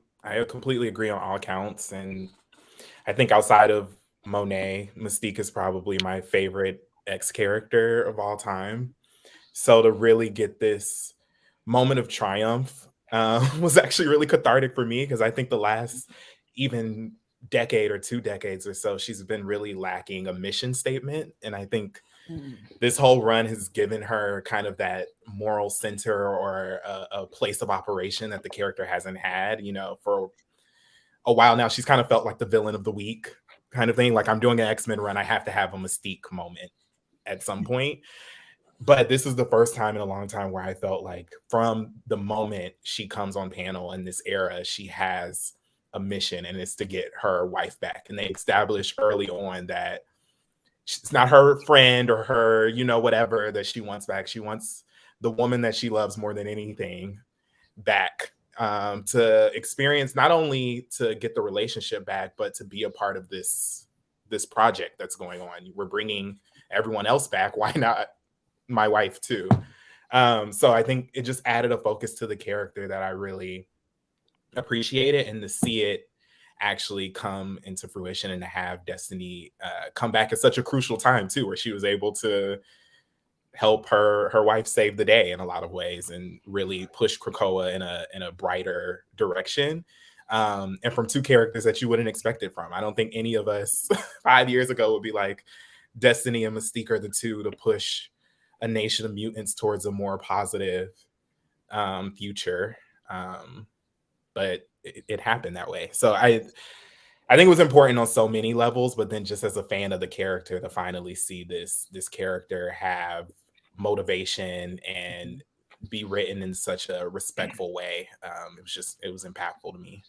agree on all accounts. And I think outside of Monet, Mystique is probably my favorite X character of all time. So to really get this moment of triumph was actually really cathartic for me, because I think the last even decade or 2 decades or so, she's been really lacking a mission statement. And I think this whole run has given her kind of that moral center or a place of operation that the character hasn't had. For a while now, she's kind of felt like the villain of the week kind of thing. Like, I'm doing an X-Men run, I have to have a Mystique moment at some point. But this is the first time in a long time where I felt like from the moment she comes on panel in this era, she has a mission, and it's to get her wife back. And they establish early on that it's not her friend or her, whatever that she wants back. She wants the woman that she loves more than anything back, to experience, not only to get the relationship back, but to be a part of this project that's going on. We're bringing everyone else back. Why not my wife too? So I think it just added a focus to the character that I really appreciated, and to see it actually come into fruition and to have Destiny come back at such a crucial time too, where she was able to help her wife save the day in a lot of ways and really push Krakoa in a brighter direction. And from two characters that you wouldn't expect it from. I don't think any of us 5 years ago would be like, Destiny and Mystique are the two to push a nation of mutants towards a more positive future. But it happened that way. So I think it was important on so many levels, but then just as a fan of the character to finally see this character have motivation and be written in such a respectful way, it was impactful to me.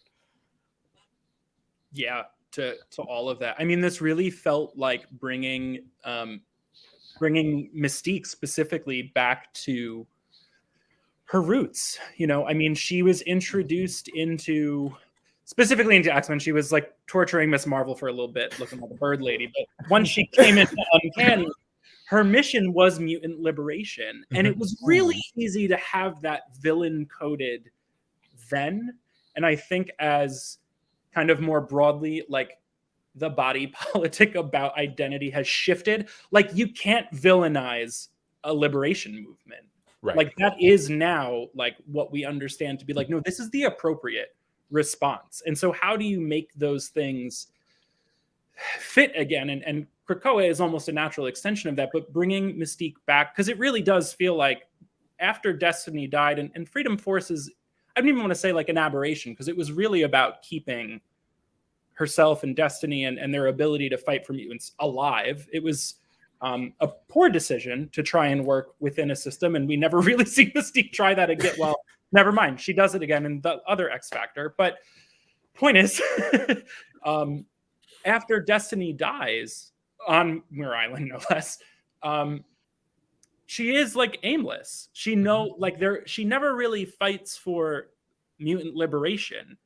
Yeah, to all of that. I mean, this really felt like bringing Mystique specifically back to her roots. I mean, she was introduced specifically into X-Men. She was like torturing Miss Marvel for a little bit, looking like a bird lady. But once she came into Uncanny, her mission was mutant liberation. And it was really easy to have that villain coded then. And I think as kind of more broadly, like the body politic about identity has shifted, like you can't villainize a liberation movement. Right. Like that is now like what we understand to be like, no, this is the appropriate response. And so how do you make those things fit again? And Krakoa is almost a natural extension of that, but bringing Mystique back, because it really does feel like after Destiny died and Freedom Forces, I don't even want to say like an aberration, because it was really about keeping herself and Destiny and their ability to fight for mutants alive. It was a poor decision to try and work within a system, and we never really see Mystique try that again. Well, never mind, she does it again in the other X Factor. But point is, after Destiny dies on Muir Island, no less, she is like aimless. She never really fights for mutant liberation.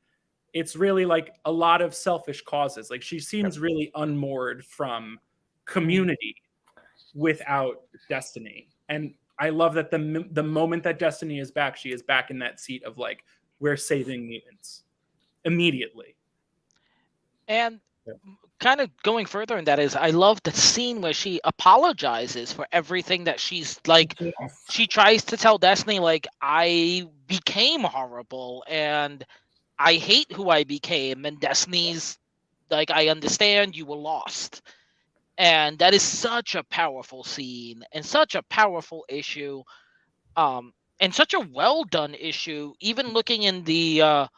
It's really like a lot of selfish causes. Like she seems really unmoored from community without Destiny. And I love that the moment that Destiny is back, she is back in that seat of like, we're saving mutants immediately. And kind of going further in that is, I love the scene where she apologizes for everything that she's like. Yes. She tries to tell Destiny, like, I became horrible and I hate who I became. And Destiny's like, I understand you were lost. And that is such a powerful scene and such a powerful issue. And such a well done issue. Even looking in the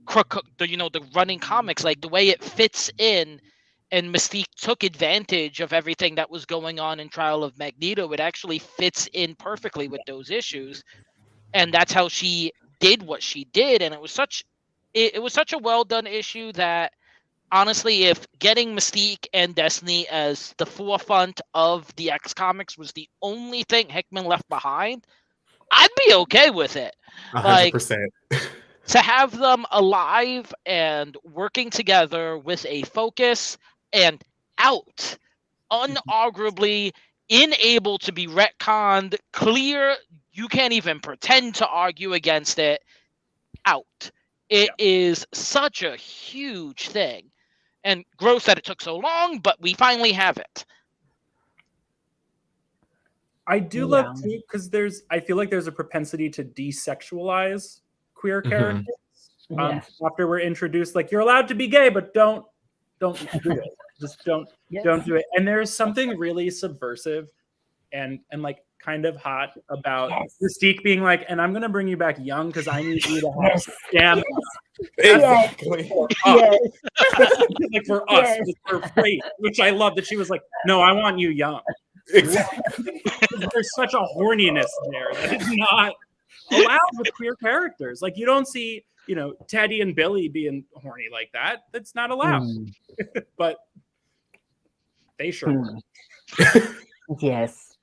the running comics, like the way it fits in, and Mystique took advantage of everything that was going on in Trial of Magneto. It actually fits in perfectly with those issues, and that's how she did what she did. And it was such a well done issue that, honestly, if getting Mystique and Destiny as the forefront of the X comics was the only thing Hickman left behind, I'd be okay with it. 100%. To have them alive and working together with a focus and out, unarguably unable to be retconned, clear, you can't even pretend to argue against it, out. It is such a huge thing. And gross that it took so long, but we finally have it. I do love too, because I feel like there's a propensity to desexualize queer characters. After we're introduced, like, you're allowed to be gay, but don't do it. Just don't do it. And there's something really subversive and like kind of hot about Mystique being like, and I'm gonna bring you back young because I need you to have stamina. Exactly. Like for us, for faith, which I love that she was like, no, I want you young. Exactly. There's such a horniness there that is not allowed with queer characters. Like you don't see, Teddy and Billy being horny like that. That's not allowed. But they sure were. Yes.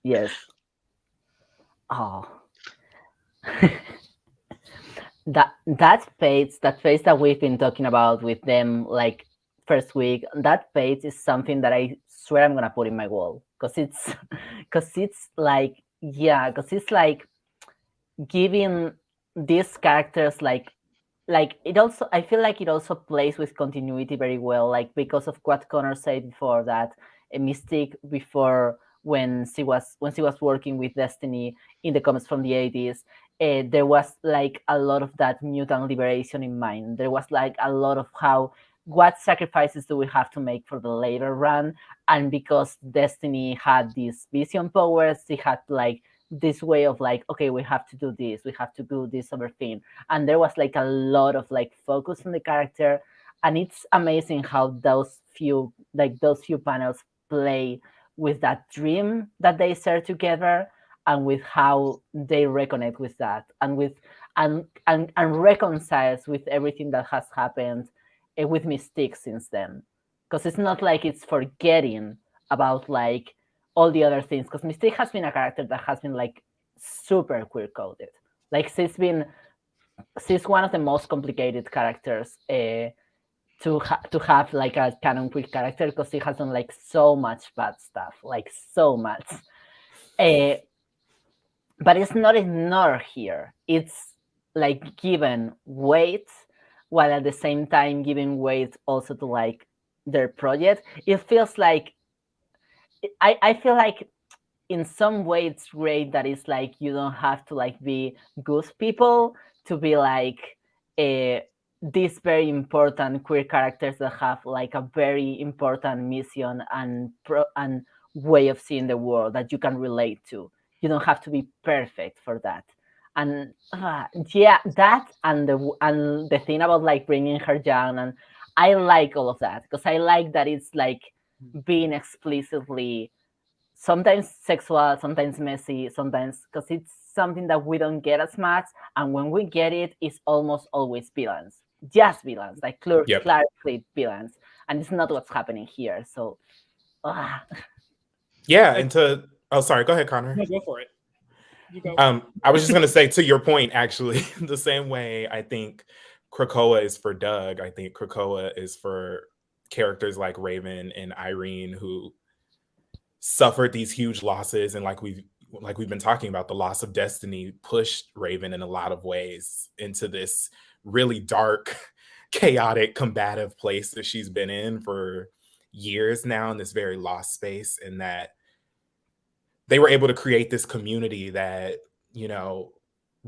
Oh. that phase that we've been talking about with them, like first week, that page is something that I swear I'm gonna put in my wall, because it's like giving these characters like it also, I feel like it also plays with continuity very well, like because of what Connor said before, that a Mystique before, when she was working with Destiny in the comics from the 80s, there was like a lot of that mutant liberation in mind. There was like a lot of what sacrifices do we have to make for the later run, and because Destiny had these vision powers, she had like this way of like, okay, we have to do this, we have to do this other thing, and there was like a lot of like focus on the character, and it's amazing how those few panels play with that dream that they share together, and with how they reconnect with that, and with and reconciles with everything that has happened with Mystique since then, because it's not like it's forgetting about like all the other things, because Mystique has been a character that has been like super queer coded. Like she's one of the most complicated characters to have like a canon queer character, because she has done like so much bad stuff, like so much. But it's not ignored here. It's like given weight, while at the same time giving weight also to like their project. It feels like I feel like in some way it's great that it's like you don't have to like be good people to be like these very important queer characters that have like a very important mission and way of seeing the world that you can relate to. You don't have to be perfect for that. And yeah, that and the thing about like bringing her down, and I like all of that, because I like that it's like being explicitly sometimes sexual, sometimes messy, sometimes, because it's something that we don't get as much, and when we get it, it's almost always villains, just villains, like clarify villains, and it's not what's happening here. So, yeah, and sorry, go ahead, Connor. No, go for it. You go. I was just gonna say, to your point, actually, the same way I think Krakoa is for Doug, I think Krakoa is for characters like Raven and Irene, who suffered these huge losses, and like we've been talking about, the loss of Destiny pushed Raven in a lot of ways into this really dark, chaotic, combative place that she's been in for years now, in this very lost space, and that they were able to create this community that, you know,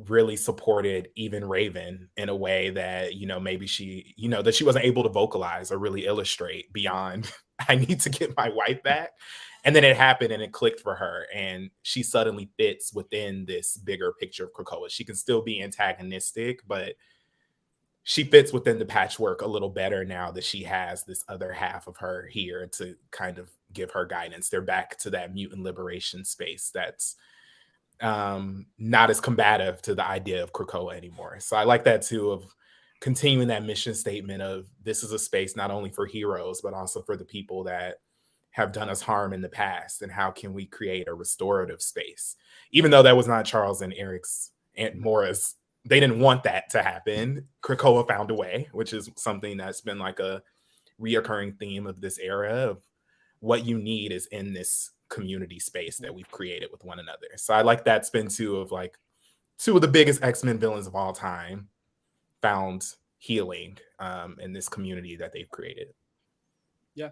really supported even Raven in a way that, you know, maybe she, you know, that she wasn't able to vocalize or really illustrate beyond, I need to get my wife back. And then it happened and it clicked for her, and she suddenly fits within this bigger picture of Krakoa. She can still be antagonistic, but she fits within the patchwork a little better now that she has this other half of her here to kind of give her guidance. They're back to that mutant liberation space that's not as combative to the idea of Krakoa anymore. So I like that too, of continuing that mission statement of this is a space not only for heroes, but also for the people that have done us harm in the past, and how can we create a restorative space? Even though that was not Charles and Eric's and Mora's, they didn't want that to happen. Krakoa found a way, which is something that's been like a reoccurring theme of this era, of what you need is in this community space that we've created with one another. So I like that spin too, of like two of the biggest X-Men villains of all time found healing in this community that they've created. Yeah.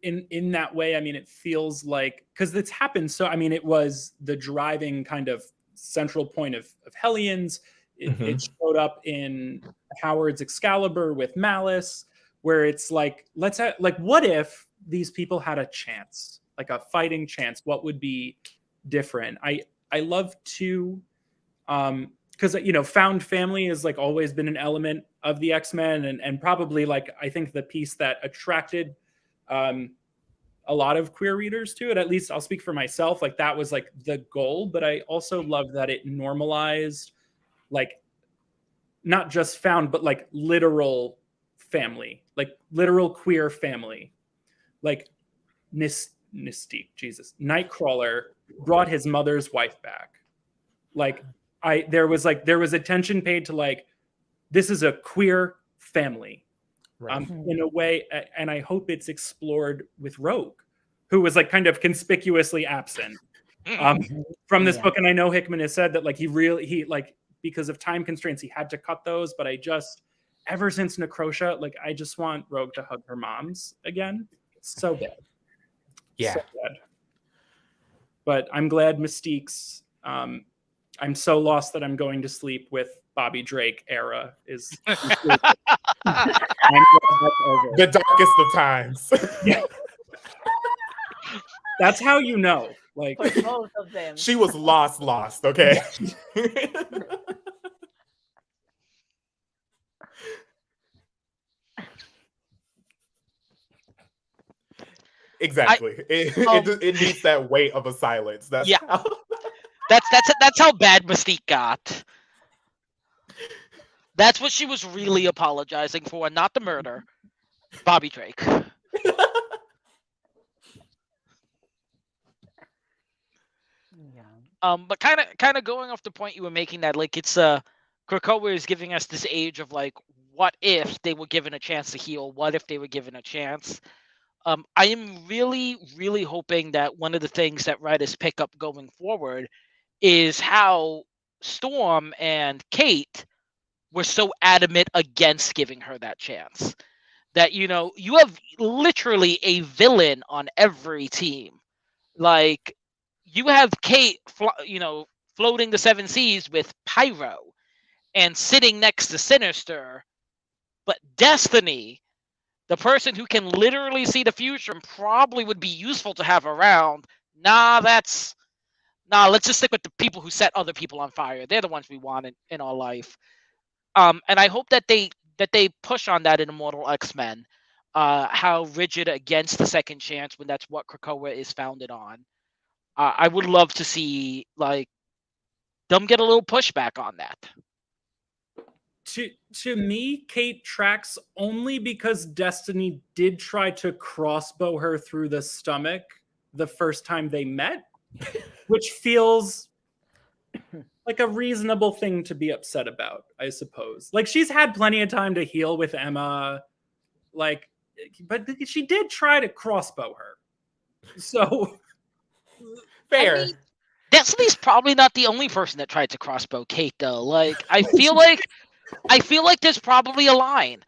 In that way, I mean, it feels like, because it's happened. So, I mean, it was the driving kind of central point of Hellions. It showed up in Howard's Excalibur with Malice, where it's like, what if these people had a chance, like a fighting chance? What would be different? I love to, because, you know, found family has like always been an element of the X-Men, and probably like, I think the piece that attracted a lot of queer readers to it, at least I'll speak for myself, like that was like the goal. But I also love that it normalized, like, not just found, but like literal family, like literal queer family. Like Mystique, Jesus, Nightcrawler brought his mother's wife back. Like there was attention paid to like, this is a queer family. Right. In a way, and I hope it's explored with Rogue, who was like kind of conspicuously absent from this book. And I know Hickman has said that like he like, because of time constraints, he had to cut those. But I just, ever since Necrosha, like I just want Rogue to hug her moms again. So bad. Yeah. So bad. But I'm glad Mystique's, I'm so lost that I'm going to sleep with Bobby Drake era is the darkest of times. Yeah. That's how you know. Like, For both of them. She was lost, okay? Exactly. It needs that weight of a silence. That's Yeah. how. That's how bad Mystique got. That's what she was really apologizing for, not the murder. Bobby Drake. Yeah. But kind of going off the point you were making, that like it's Krakoa is giving us this age of like, what if they were given a chance to heal? What if they were given a chance? I am really, really hoping that one of the things that writers pick up going forward is how Storm and Kate were so adamant against giving her that chance. That, you know, you have literally a villain on every team. Like, you have Kate, floating the seven seas with Pyro and sitting next to Sinister, but Destiny, the person who can literally see the future and probably would be useful to have around. Let's just stick with the people who set other people on fire. They're the ones we want in our life. And I hope that they push on that in Immortal X-Men. How rigid against the second chance when that's what Krakoa is founded on. I would love to see like them get a little pushback on that. To me, Kate tracks only because Destiny did try to crossbow her through the stomach the first time they met, which feels like a reasonable thing to be upset about, I suppose. Like, she's had plenty of time to heal with Emma, like, but she did try to crossbow her. So Fair. I mean, Destiny's probably not the only person that tried to crossbow Kate, though. Like, I feel like there's probably a line.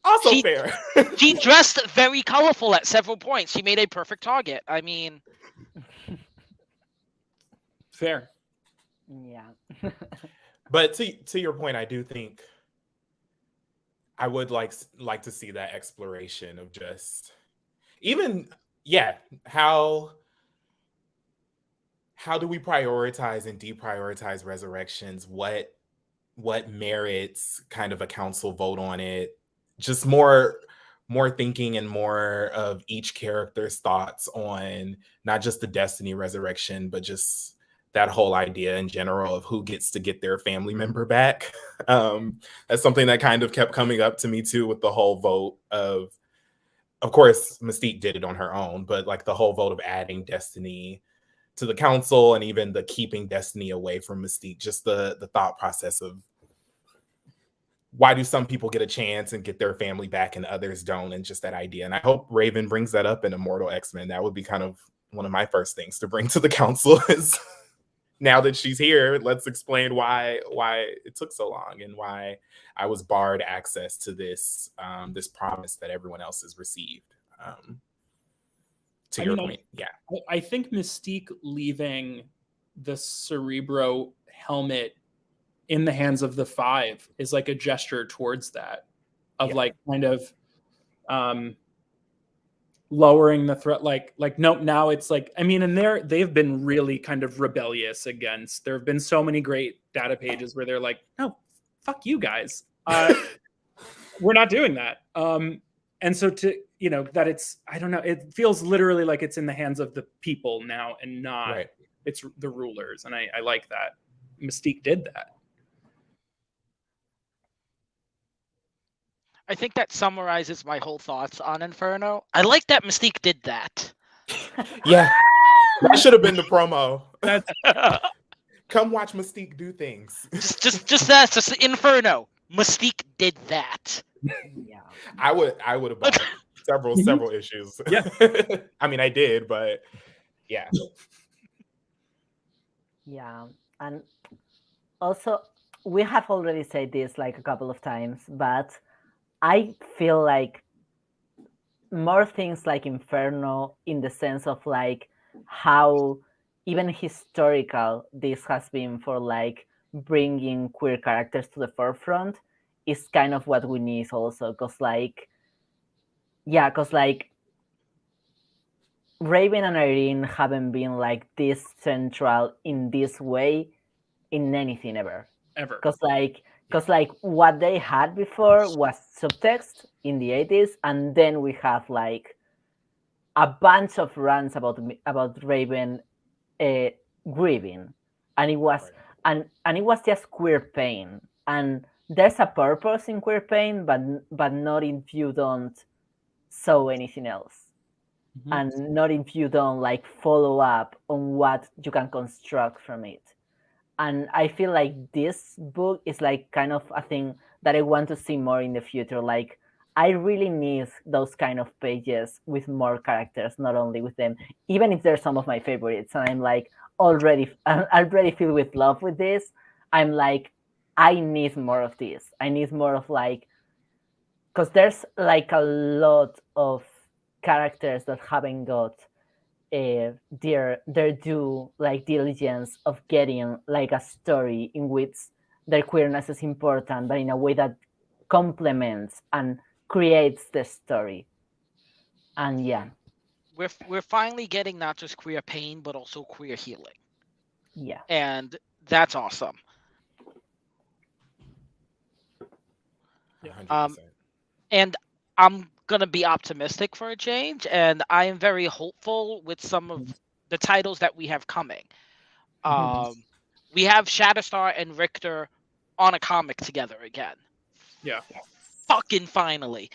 Also fair. She dressed very colorful at several points. She made a perfect target. I mean, fair. Yeah. But to your point, I do think I would like to see that exploration of just even how do we prioritize and deprioritize resurrections? What merits kind of a council vote on it? Just more thinking and more of each character's thoughts on not just the Destiny resurrection, but just that whole idea in general of who gets to get their family member back. That's something that kind of kept coming up to me too with the whole vote of course, Mystique did it on her own, but like the whole vote of adding Destiny to the council and even the keeping Destiny away from Mystique, just the thought process of why do some people get a chance and get their family back and others don't, and just that idea. And I hope Raven brings that up in Immortal X-Men. That would be kind of one of my first things to bring to the council is now that she's here, let's explain why it took so long and why I was barred access to this this promise that everyone else has received. To your point, yeah. I think Mystique leaving the Cerebro helmet in the hands of the Five is like a gesture towards that, of like kind of lowering the threat. Like nope, now it's like, I mean, and they've been really kind of rebellious against. There have been so many great data pages where they're like, no, fuck you guys, we're not doing that. And so to, you know, that it's, I don't know, it feels literally like it's in the hands of the people now and not it's the rulers. And I like that Mystique did that. I think that summarizes my whole thoughts on Inferno. I like that Mystique did that. Yeah. That should have been the promo. Come watch Mystique do things. Just Inferno. Mystique did that. Yeah. I would have bought several issues. Yeah. I mean, I did, but yeah. Yeah. And also, we have already said this like a couple of times, but I feel like more things like Inferno, in the sense of like how even historical this has been for like bringing queer characters to the forefront, is kind of what we need also, because like Raven and Irene haven't been like this central in this way in anything ever. Because like what they had before was subtext in the 80s, and then we have like a bunch of runs about Raven grieving, and it was and it was just queer pain, and there's a purpose in queer pain, but not if you don't sew anything else. And not if you don't like follow up on what you can construct from it. And I feel like this book is like kind of a thing that I want to see more in the future. Like I really need those kind of pages with more characters, not only with them, even if they're some of my favorites. And I'm like I'm already filled with love with this. I'm like, I need more of this. I need more of like, because there's like a lot of characters that haven't got their due like diligence of getting like a story in which their queerness is important, but in a way that complements and creates the story. And yeah, we're finally getting not just queer pain, but also queer healing. Yeah, and that's awesome. Yeah. And I'm gonna be optimistic for a change, and I am very hopeful with some of the titles that we have coming. We have Shatterstar and Richter on a comic together again. Yeah. Fucking finally.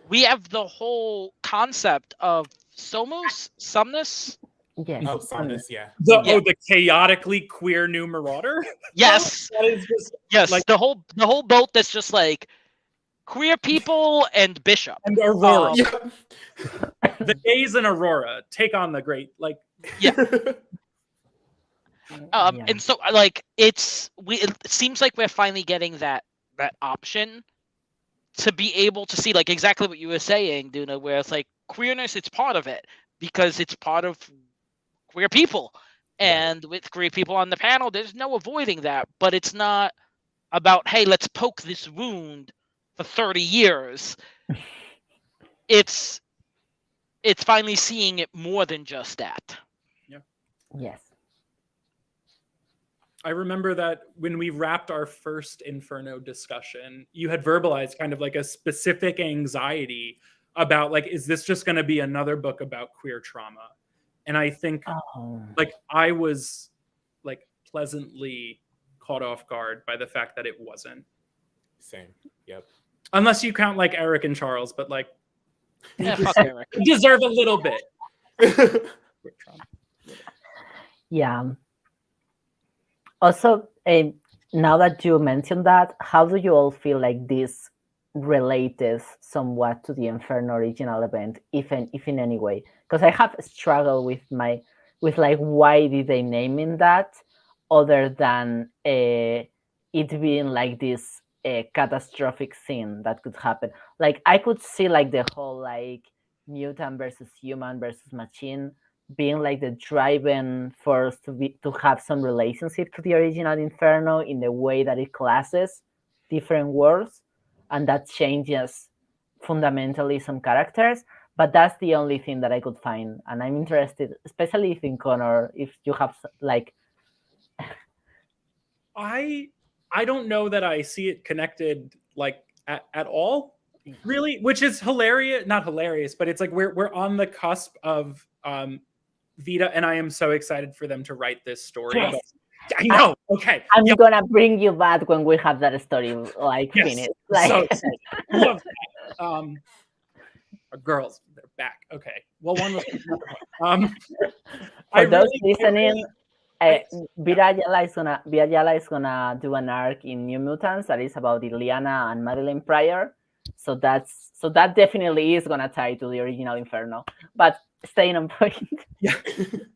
We have the whole concept of Somnus. yes. Oh, Somnus, yeah. The chaotically queer new Marauder. Yes. That is just Yes, like the whole boat that's just like queer people and Bishop. and Aurora. Yeah. The gays and Aurora take on the great like And so like it seems like we're finally getting that option to be able to see like exactly what you were saying, Duna, where it's like queerness, it's part of it because it's part of queer people. And with queer people on the panel, there's no avoiding that, but it's not about, hey, let's poke this wound for 30 years. It's finally seeing it more than just that. Yeah. Yes. I remember that when we wrapped our first Inferno discussion, you had verbalized kind of like a specific anxiety about like, is this just going to be another book about queer trauma? And I think like I was like pleasantly caught off guard by the fact that it wasn't. Same. Yep. Unless you count like Eric and Charles, but like Fuck Eric. deserve a little bit. Yeah. Also, now that you mentioned that, how do you all feel like this related somewhat to the Inferno original event, if in any way? Because I have struggled with like why did they name it that, other than it being like this catastrophic thing that could happen. Like I could see like the whole like mutant versus human versus machine being like the driving force to have some relationship to the original Inferno in the way that it classes different worlds, and that changes fundamentally some characters. But that's the only thing that I could find, and I'm interested, especially if in Connor, if you have like. I don't know that I see it connected like at all, really, which is hilarious. Not hilarious, but it's like we're on the cusp of Vita, and I am so excited for them to write this story. Yes. I know. Okay. I'm gonna bring you back when we have that story like finished. Like So love that. Girls, they're back. Okay. Well, one was for those listening, Virajala is gonna do an arc in New Mutants that is about Ileana and Madeline Pryor. So that definitely is gonna tie to the original Inferno. But staying on point. Yeah.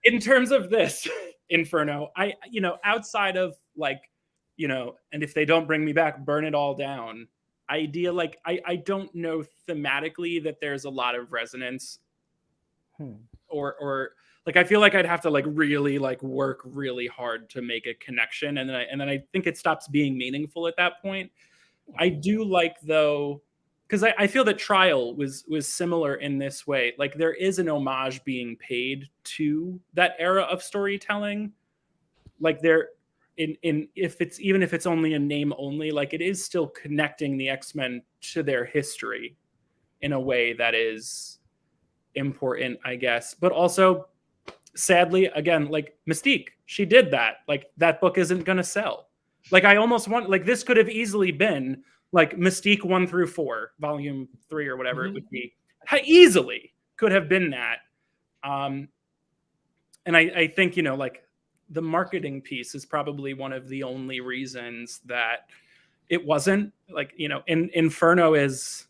In terms of this Inferno, outside of like, and if they don't bring me back, burn it all down. Idea, like I don't know thematically that there's a lot of resonance, or like I feel like I'd have to like really like work really hard to make a connection, and then I think it stops being meaningful at that point. I do like though because I feel that Trial was similar in this way. Like there is an homage being paid to that era of storytelling. Like there, if it's only a name only, like it is still connecting the X-Men to their history in a way that is important, I guess. But also, sadly, again, like Mystique, she did that. Like that book isn't gonna sell. Like I almost want, like this could have easily been like Mystique 1 through 4, volume 3 or whatever it would be. Easily could have been that. And I think, you know, like the marketing piece is probably one of the only reasons that it wasn't. Like, you know, Inferno is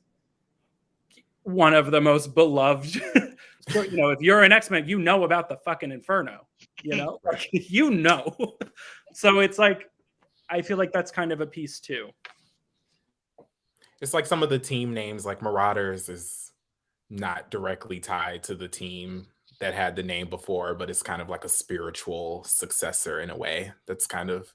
one of the most beloved. You know, if you're an X-Men, you know about the fucking Inferno, you know, like, you know. So it's like, I feel like that's kind of a piece too. It's like some of the team names, like Marauders, is not directly tied to the team that had the name before, but it's kind of like a spiritual successor in a way. That's kind of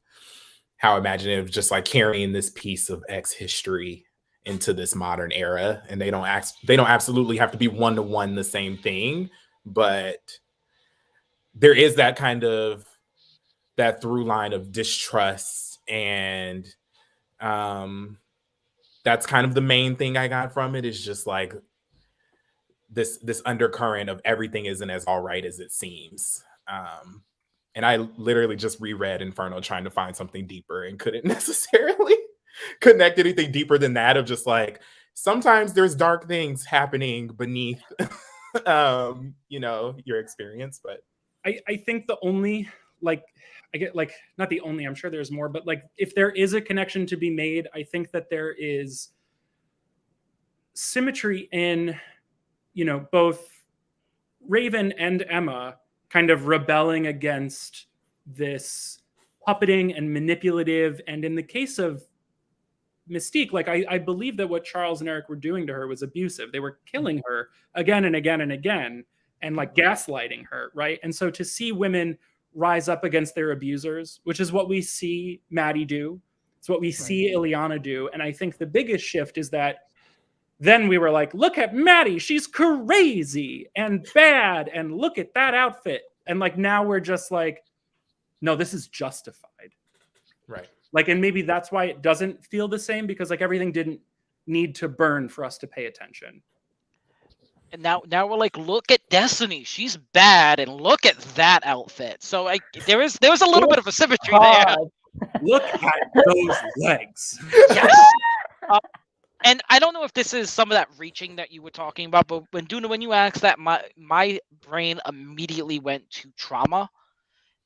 how I imagine it, just like carrying this piece of X history into this modern era. And they don't absolutely have to be one-to-one the same thing, but there is that kind of that through line of distrust, and that's kind of the main thing I got from it, is just like this undercurrent of everything isn't as all right as it seems. And I literally just reread Inferno trying to find something deeper and couldn't necessarily connect anything deeper than that, of just like, sometimes there's dark things happening beneath you know, your experience. But I think the only, like, I get, like, not the only, I'm sure there's more, but like if there is a connection to be made, I think that there is symmetry in, you know, both Raven and Emma kind of rebelling against this puppeting and manipulative. And in the case of Mystique, like I believe that what Charles and Eric were doing to her was abusive. They were killing her again and again and again, and like gaslighting her, right? And so to see women rise up against their abusers, which is what we see Maddie do, it's what we see Ileana do. And I think the biggest shift is that then we were like, look at Maddie, she's crazy and bad, and look at that outfit. And like now we're just like, no, this is justified. right. Like, and maybe that's why it doesn't feel the same, because like everything didn't need to burn for us to pay attention. And now we're like, look at Destiny, she's bad, and look at that outfit. So there's a little bit of a symmetry there. Look at those legs. Yes. And I don't know if this is some of that reaching that you were talking about, but when Duna, when you asked that, my brain immediately went to Trauma.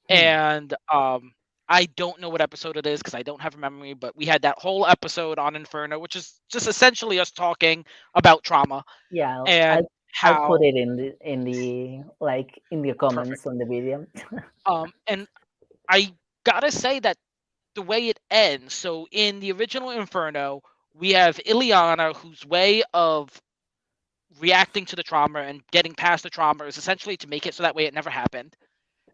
And I don't know what episode it is because I don't have a memory, but we had that whole episode on Inferno, which is just essentially us talking about trauma. Yeah, and I'll put it in the comments. Perfect. On the video. And I gotta say that the way it ends, so in the original Inferno, we have Ileana, whose way of reacting to the trauma and getting past the trauma is essentially to make it so that way it never happened.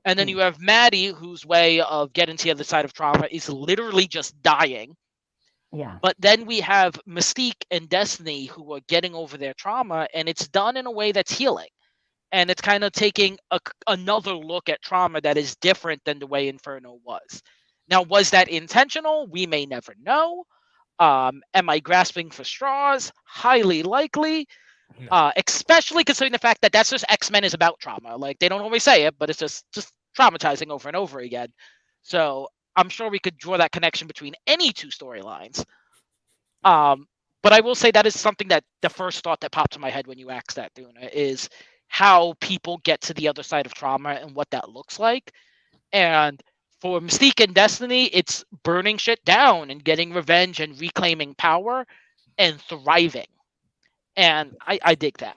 And then you have Maddie, whose way of getting to the other side of trauma is literally just dying. Yeah. But then we have Mystique and Destiny, who are getting over their trauma, and it's done in a way that's healing. And it's kind of taking another look at trauma that is different than the way Inferno was. Now, was that intentional? We may never know. Am I grasping for straws? Highly likely. No. Especially considering the fact that that's just X-Men is about trauma. Like, they don't always say it, but it's just traumatizing over and over again. So I'm sure we could draw that connection between any two storylines. But I will say that is something that the first thought that popped in my head when you asked that, Duna, is how people get to the other side of trauma and what that looks like. And for Mystique and Destiny, it's burning shit down and getting revenge and reclaiming power and thriving. And I dig that.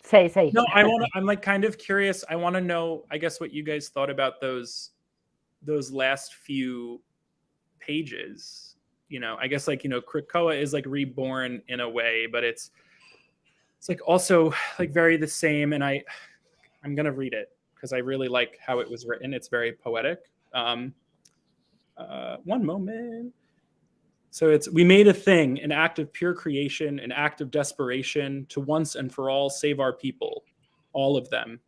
Say. No, I'm like kind of curious. I want to know, I guess, what you guys thought about those last few pages. You know, I guess, like, you know, Krakoa is like reborn in a way, but it's It's like also like very the same, and I'm gonna read it because I really like how it was written. It's very poetic. One moment. So it's, we made a thing, an act of pure creation, an act of desperation to once and for all save our people, all of them.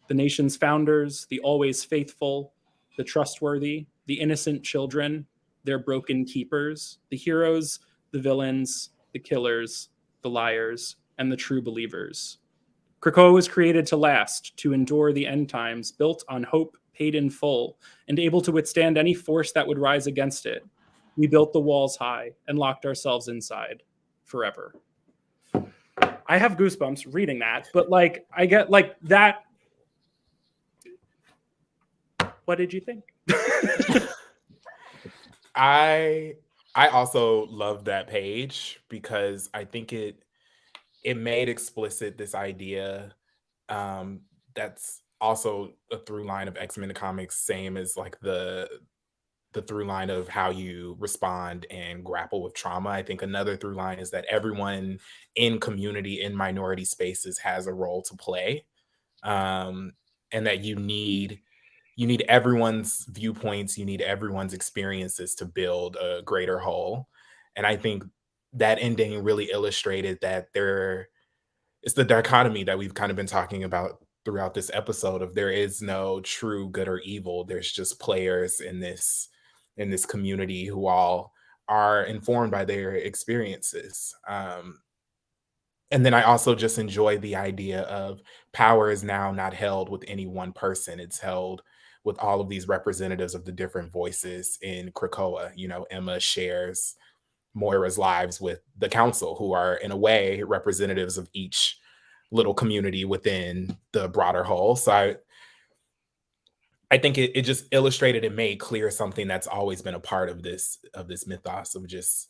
The nation's founders, the always faithful, the trustworthy, the innocent children, their broken keepers, the heroes, the villains, the killers, the liars, and the true believers. Krakoa was created to last, to endure the end times, built on hope paid in full, and able to withstand any force that would rise against it. We built the walls high and locked ourselves inside forever. I have goosebumps reading that, but like I get like that. What did you think? I also love that page because I think it made explicit this idea that's also a through line of X-Men comics, same as like the through line of how you respond and grapple with trauma. I think another through line is that everyone in community, in minority spaces, has a role to play, and that you need everyone's viewpoints, you need everyone's experiences to build a greater whole. And I think that ending really illustrated that it's the dichotomy that we've kind of been talking about throughout this episode of there is no true good or evil. There's just players in this community who all are informed by their experiences. And then I also just enjoy the idea of power is now not held with any one person. It's held with all of these representatives of the different voices in Krakoa. You know, Emma shares Moira's lives with the council, who are in a way representatives of each little community within the broader whole. So I think it just illustrated and made clear something that's always been a part of this mythos of just,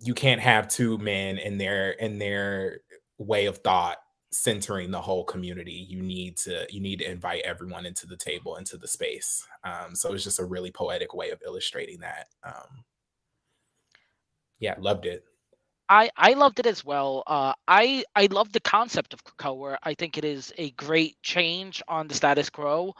you can't have two men in their way of thought centering the whole community. You need to invite everyone into the table, into the space. So it's just a really poetic way of illustrating that. Yeah, loved it. I loved it as well. I love the concept of Krakoa. I think it is a great change on the status quo.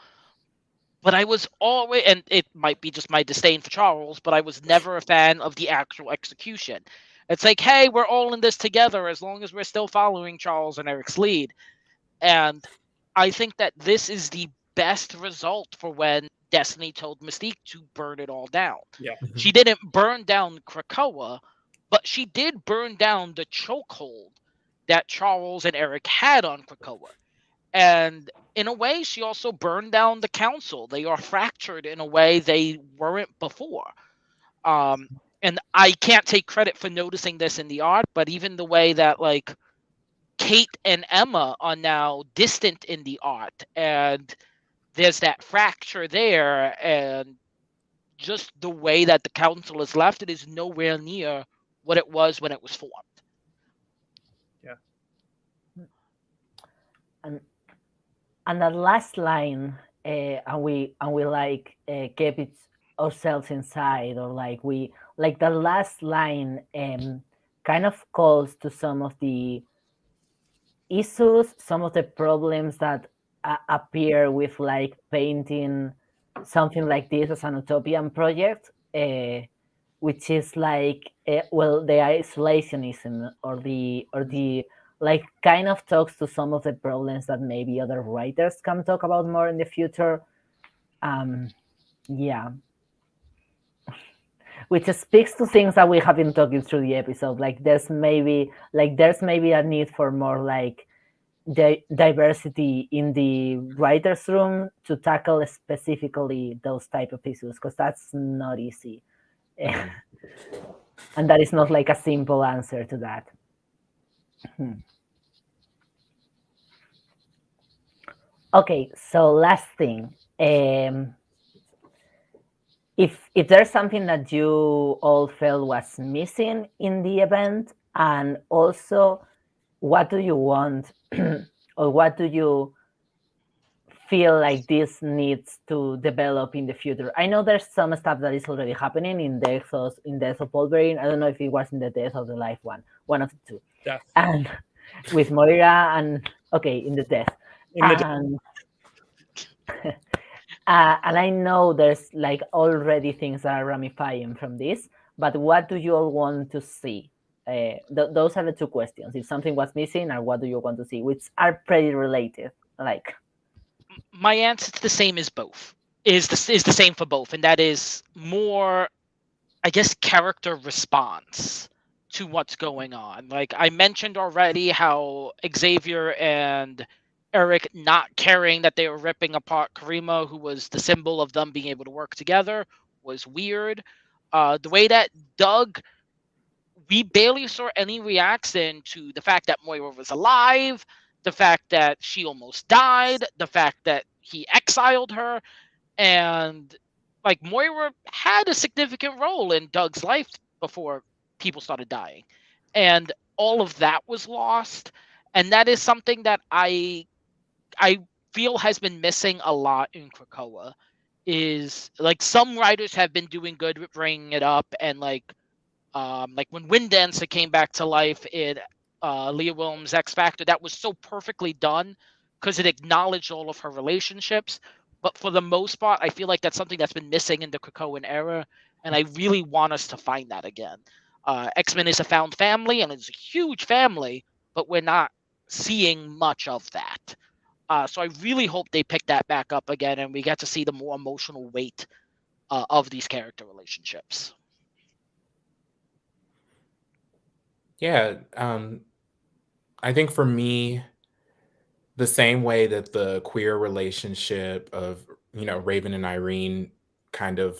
But I was always, and it might be just my disdain for Charles, but I was never a fan of the actual execution. It's like, hey, we're all in this together as long as we're still following Charles and Eric's lead. And I think that this is the best result for when Destiny told Mystique to burn it all down. Yeah. She didn't burn down Krakoa, but she did burn down the chokehold that Charles and Eric had on Krakoa. And in a way, she also burned down the council. They are fractured in a way they weren't before. And I can't take credit for noticing this in the art, but even the way that like Kate and Emma are now distant in the art, and there's that fracture there, and just the way that the council is left, it is nowhere near what it was when it was formed. Yeah. And that last line, and we like kept it ourselves inside, or like the last line kind of calls to some of the issues, some of the problems that appear with like painting something like this as an utopian project, which is like the isolationism or the like kind of talks to some of the problems that maybe other writers can talk about more in the future. Yeah. Which speaks to things that we have been talking through the episode. Like there's maybe a need for more like diversity in the writer's room to tackle specifically those type of issues, because that's not easy. And that is not like a simple answer to that. Okay, so last thing. If there's something that you all felt was missing in the event, and also what do you want or what do you feel like this needs to develop in the future? I know there's some stuff that is already happening in Death of Wolverine. I don't know if it was in the Death of the Life one of the two. Yeah. And with Moira and in the death. In the And and I know there's like already things that are ramifying from this, but what do you all want to see? Those are the two questions. If something was missing, or what do you want to see, which are pretty related. Like, my answer is the same as both. Is the same for both, and that is more, I guess, character response to what's going on. Like I mentioned already, how Xavier and Eric not caring that they were ripping apart Karima, who was the symbol of them being able to work together, was weird. The way that Doug, we barely saw any reaction to the fact that Moira was alive, the fact that she almost died, the fact that he exiled her, and like Moira had a significant role in Doug's life before people started dying, and all of that was lost. And that is something that I feel has been missing a lot in Krakoa. Is like some writers have been doing good with bringing it up, and like when Wind Dancer came back to life in Leah Williams' X Factor, that was so perfectly done because it acknowledged all of her relationships. But for the most part, I feel like that's something that's been missing in the Krakoan era, and I really want us to find that again. X-Men is a found family, and it's a huge family, but we're not seeing much of that. So I really hope they pick that back up again, and we get to see the more emotional weight of these character relationships. Yeah, I think for me, the same way that the queer relationship of, Raven and Irene kind of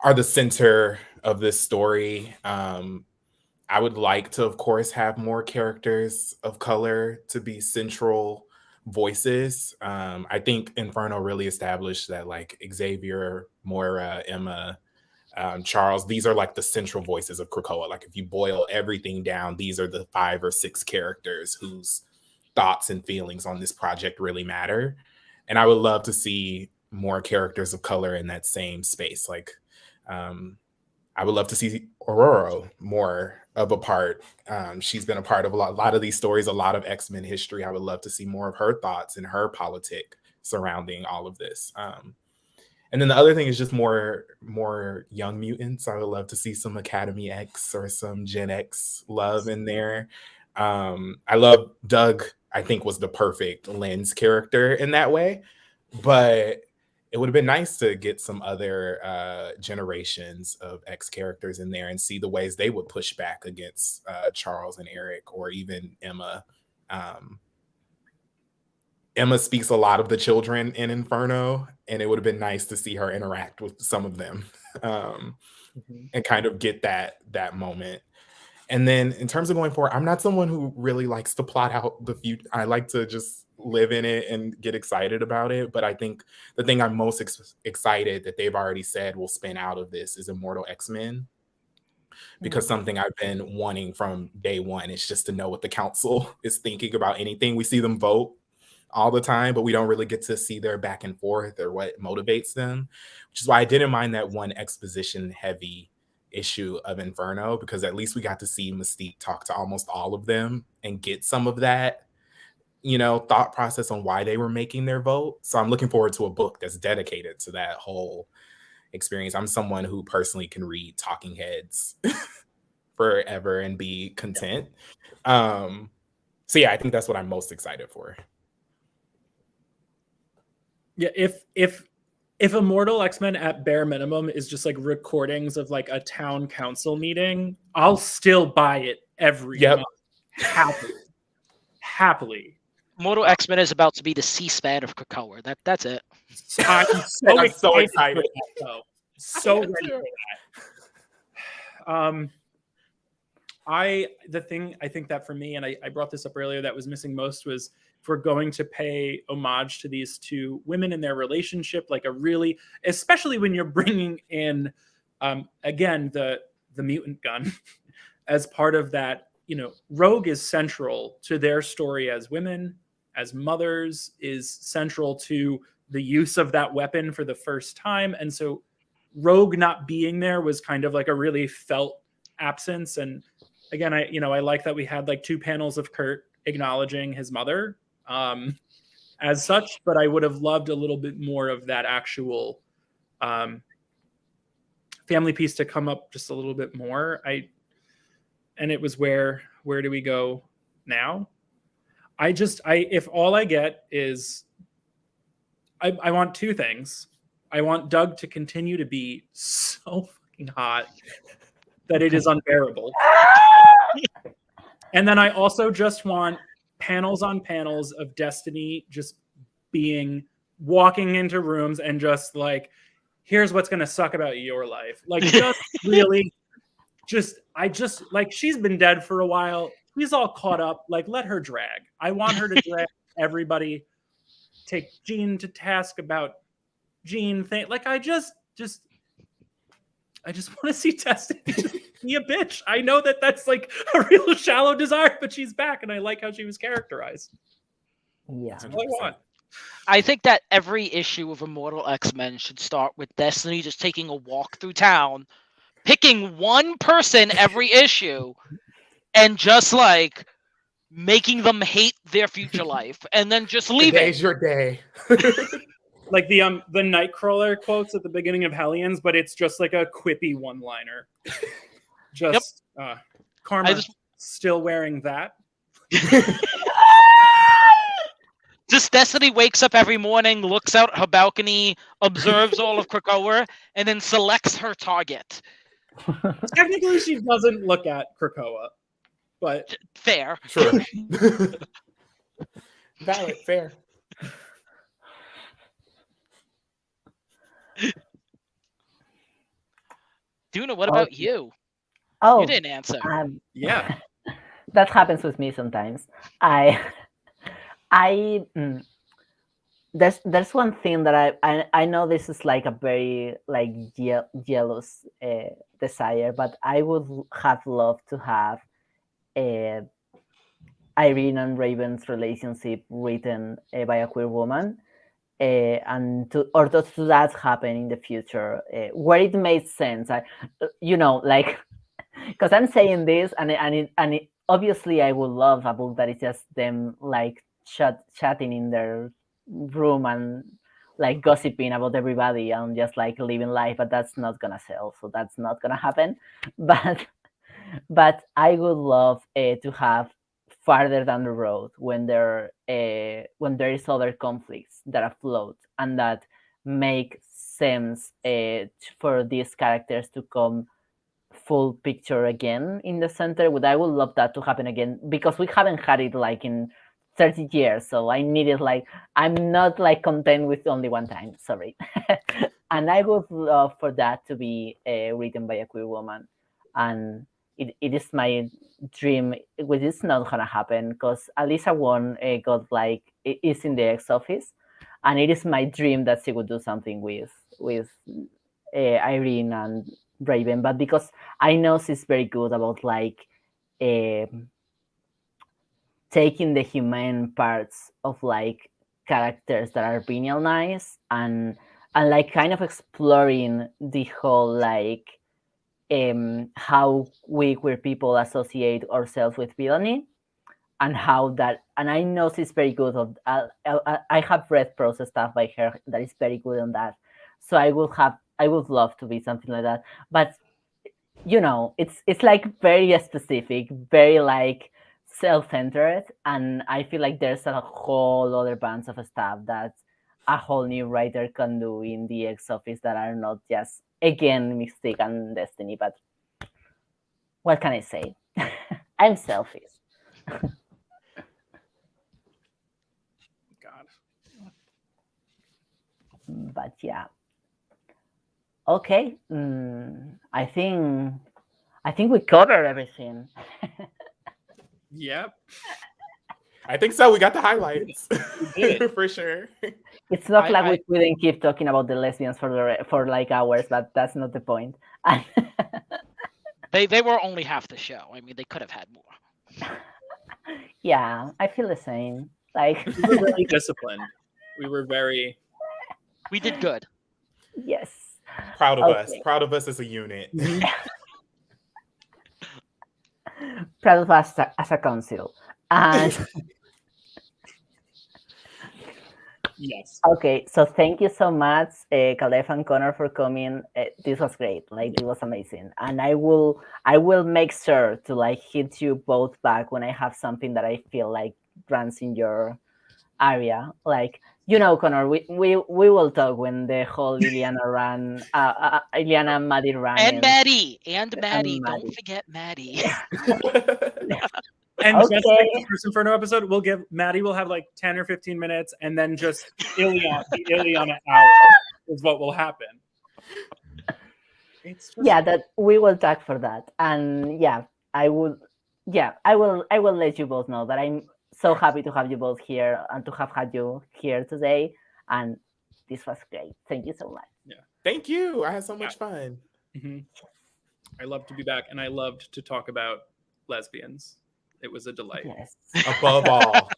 are the center of this story. I would like to, of course, have more characters of color to be central voices. I think Inferno really established that, like, Xavier, Moira, Emma, Charles, these are like the central voices of Krakoa. Like, if you boil everything down, these are the 5 or 6 characters whose thoughts and feelings on this project really matter. And I would love to see more characters of color in that same space. Like, I would love to see Aurora more of a part. She's been a part of a lot of these stories, a lot of X-Men history. I would love to see more of her thoughts and her politic surrounding all of this. And then the other thing is just more young mutants. I would love to see some Academy X or some Gen X love in there. I love Doug. I think was the perfect Lens character in that way, but it would have been nice to get some other generations of X characters in there and see the ways they would push back against Charles and Eric, or even Emma. Emma speaks a lot of the children in Inferno, and it would have been nice to see her interact with some of them and kind of get that moment. And then in terms of going forward, I'm not someone who really likes to plot out the future. I like to just live in it and get excited about it. But I think the thing I'm most excited that they've already said will spin out of this is Immortal X-Men. Because something I've been wanting from day one is just to know what the council is thinking about anything. We see them vote all the time, but we don't really get to see their back and forth or what motivates them, which is why I didn't mind that one exposition heavy issue of Inferno, because at least we got to see Mystique talk to almost all of them and get some of that, thought process on why they were making their vote. So I'm looking forward to a book that's dedicated to that whole experience. I'm someone who personally can read talking heads forever and be content. So yeah, I think that's what I'm most excited for. Yeah, if Immortal X-Men at bare minimum is just like recordings of like a town council meeting, I'll still buy it every month. Happily. Immortal X-Men is about to be the C-SPAN of Krakoa. That's it. I'm so excited. So ready for that. I think that for me, and I brought this up earlier, that was missing most was, if we're going to pay homage to these two women and their relationship, like a really, especially when you're bringing in, again, the mutant gun as part of that, Rogue is central to their story as women, as mothers, is central to the use of that weapon for the first time. And so Rogue not being there was kind of like a really felt absence. And again, I like that we had like 2 panels of Kurt acknowledging his mother as such, but I would have loved a little bit more of that actual family piece to come up just a little bit more. And it was where do we go now? If all I get is I want 2 things. I want Doug to continue to be so fucking hot that it is unbearable. And then I also just want panels on panels of Destiny just walking into rooms and just like, here's what's going to suck about your life. Like, just really, like, she's been dead for a while. She's all caught up. Like, let her drag. I want her to drag everybody, take Jean to task about Jean thing. Like, I just want to see Destiny just be a bitch. I know that that's like a real shallow desire, but she's back, and I like how she was characterized. Yeah, that's all I want. I think that every issue of Immortal X-Men should start with Destiny just taking a walk through town, picking one person every issue, and just like making them hate their future life, and then just leaving. Today's your day. Like the Nightcrawler quotes at the beginning of Hellions, but it's just like a quippy one-liner. Just Karma still wearing that. Just Destiny wakes up every morning, looks out her balcony, observes all of Krakoa, and then selects her target. Technically, she doesn't look at Krakoa, but fair. Sure. Valid, fair. Duna, what about you? Oh, you didn't answer. Yeah, that happens with me sometimes. There's one thing that I know this is like a very like jealous desire, but I would have loved to have Irene and Raven's relationship written by a queer woman. And to that happen in the future, where it made sense. Like, because I'm saying this, and obviously I would love a book that is just them like chatting in their room and like gossiping about everybody and just like living life, but that's not gonna sell, so that's not gonna happen. But I would love to have farther down the road when there is other conflicts that afloat and that make sense for these characters to come full picture again in the center. I would love that to happen again, because we haven't had it like in 30 years, so I need it. Like, I'm not like content with only one time, sorry. And I would love for that to be written by a queer woman, and it is my dream, which is not gonna happen because Alyssa Wong is in the X office, and it is my dream that she would do something with Irene and Raven. But because I know she's very good about like taking the human parts of like characters that are villainized and like kind of exploring the whole like how we queer people associate ourselves with villainy, and how that, and I know she's very good on I have read process stuff by her that is very good on that, so I would love to be something like that. But it's like very specific, very like self-centered, and I feel like there's a whole other bunch of stuff that a whole new writer can do in the X office that are not just, again, Mystique and Destiny. But what can I say? I'm selfish. God. But yeah. Okay. I think we covered everything. Yep. I think so. We got the highlights. We did. For sure. It's not we couldn't keep talking about the lesbians for like hours, but that's not the point. They were only half the show. I mean, they could have had more. Yeah, I feel the same. Like, we were very disciplined. We did good. Yes. Proud of us. Proud of us as a unit. proud of us as a council. And Yes. okay, so thank you so much, Caleb and Connor, for coming. This was great. Like, it was amazing, and I will make sure to like hit you both back when I have something that I feel like runs in your area. Like, Connor, we will talk when the whole Liliana run, Liliana and Maddie run, And Maddie. Maddie. Don't forget Maddie. And Okay. just like the first Inferno episode, Maddie will have like 10 or 15 minutes, and then just the Ileana hour is what will happen. That we will talk for that, and I will let you both know that I'm so happy to have you both here and to have had you here today, and this was great. Thank you so much. Yeah, thank you. I had so much fun. Mm-hmm. I love to be back, and I loved to talk about lesbians. It was a delight. Yes. Above all.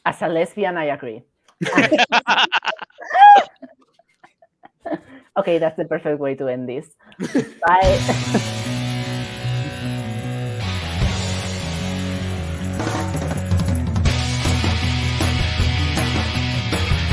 As a lesbian, I agree. Okay, that's the perfect way to end this. Bye.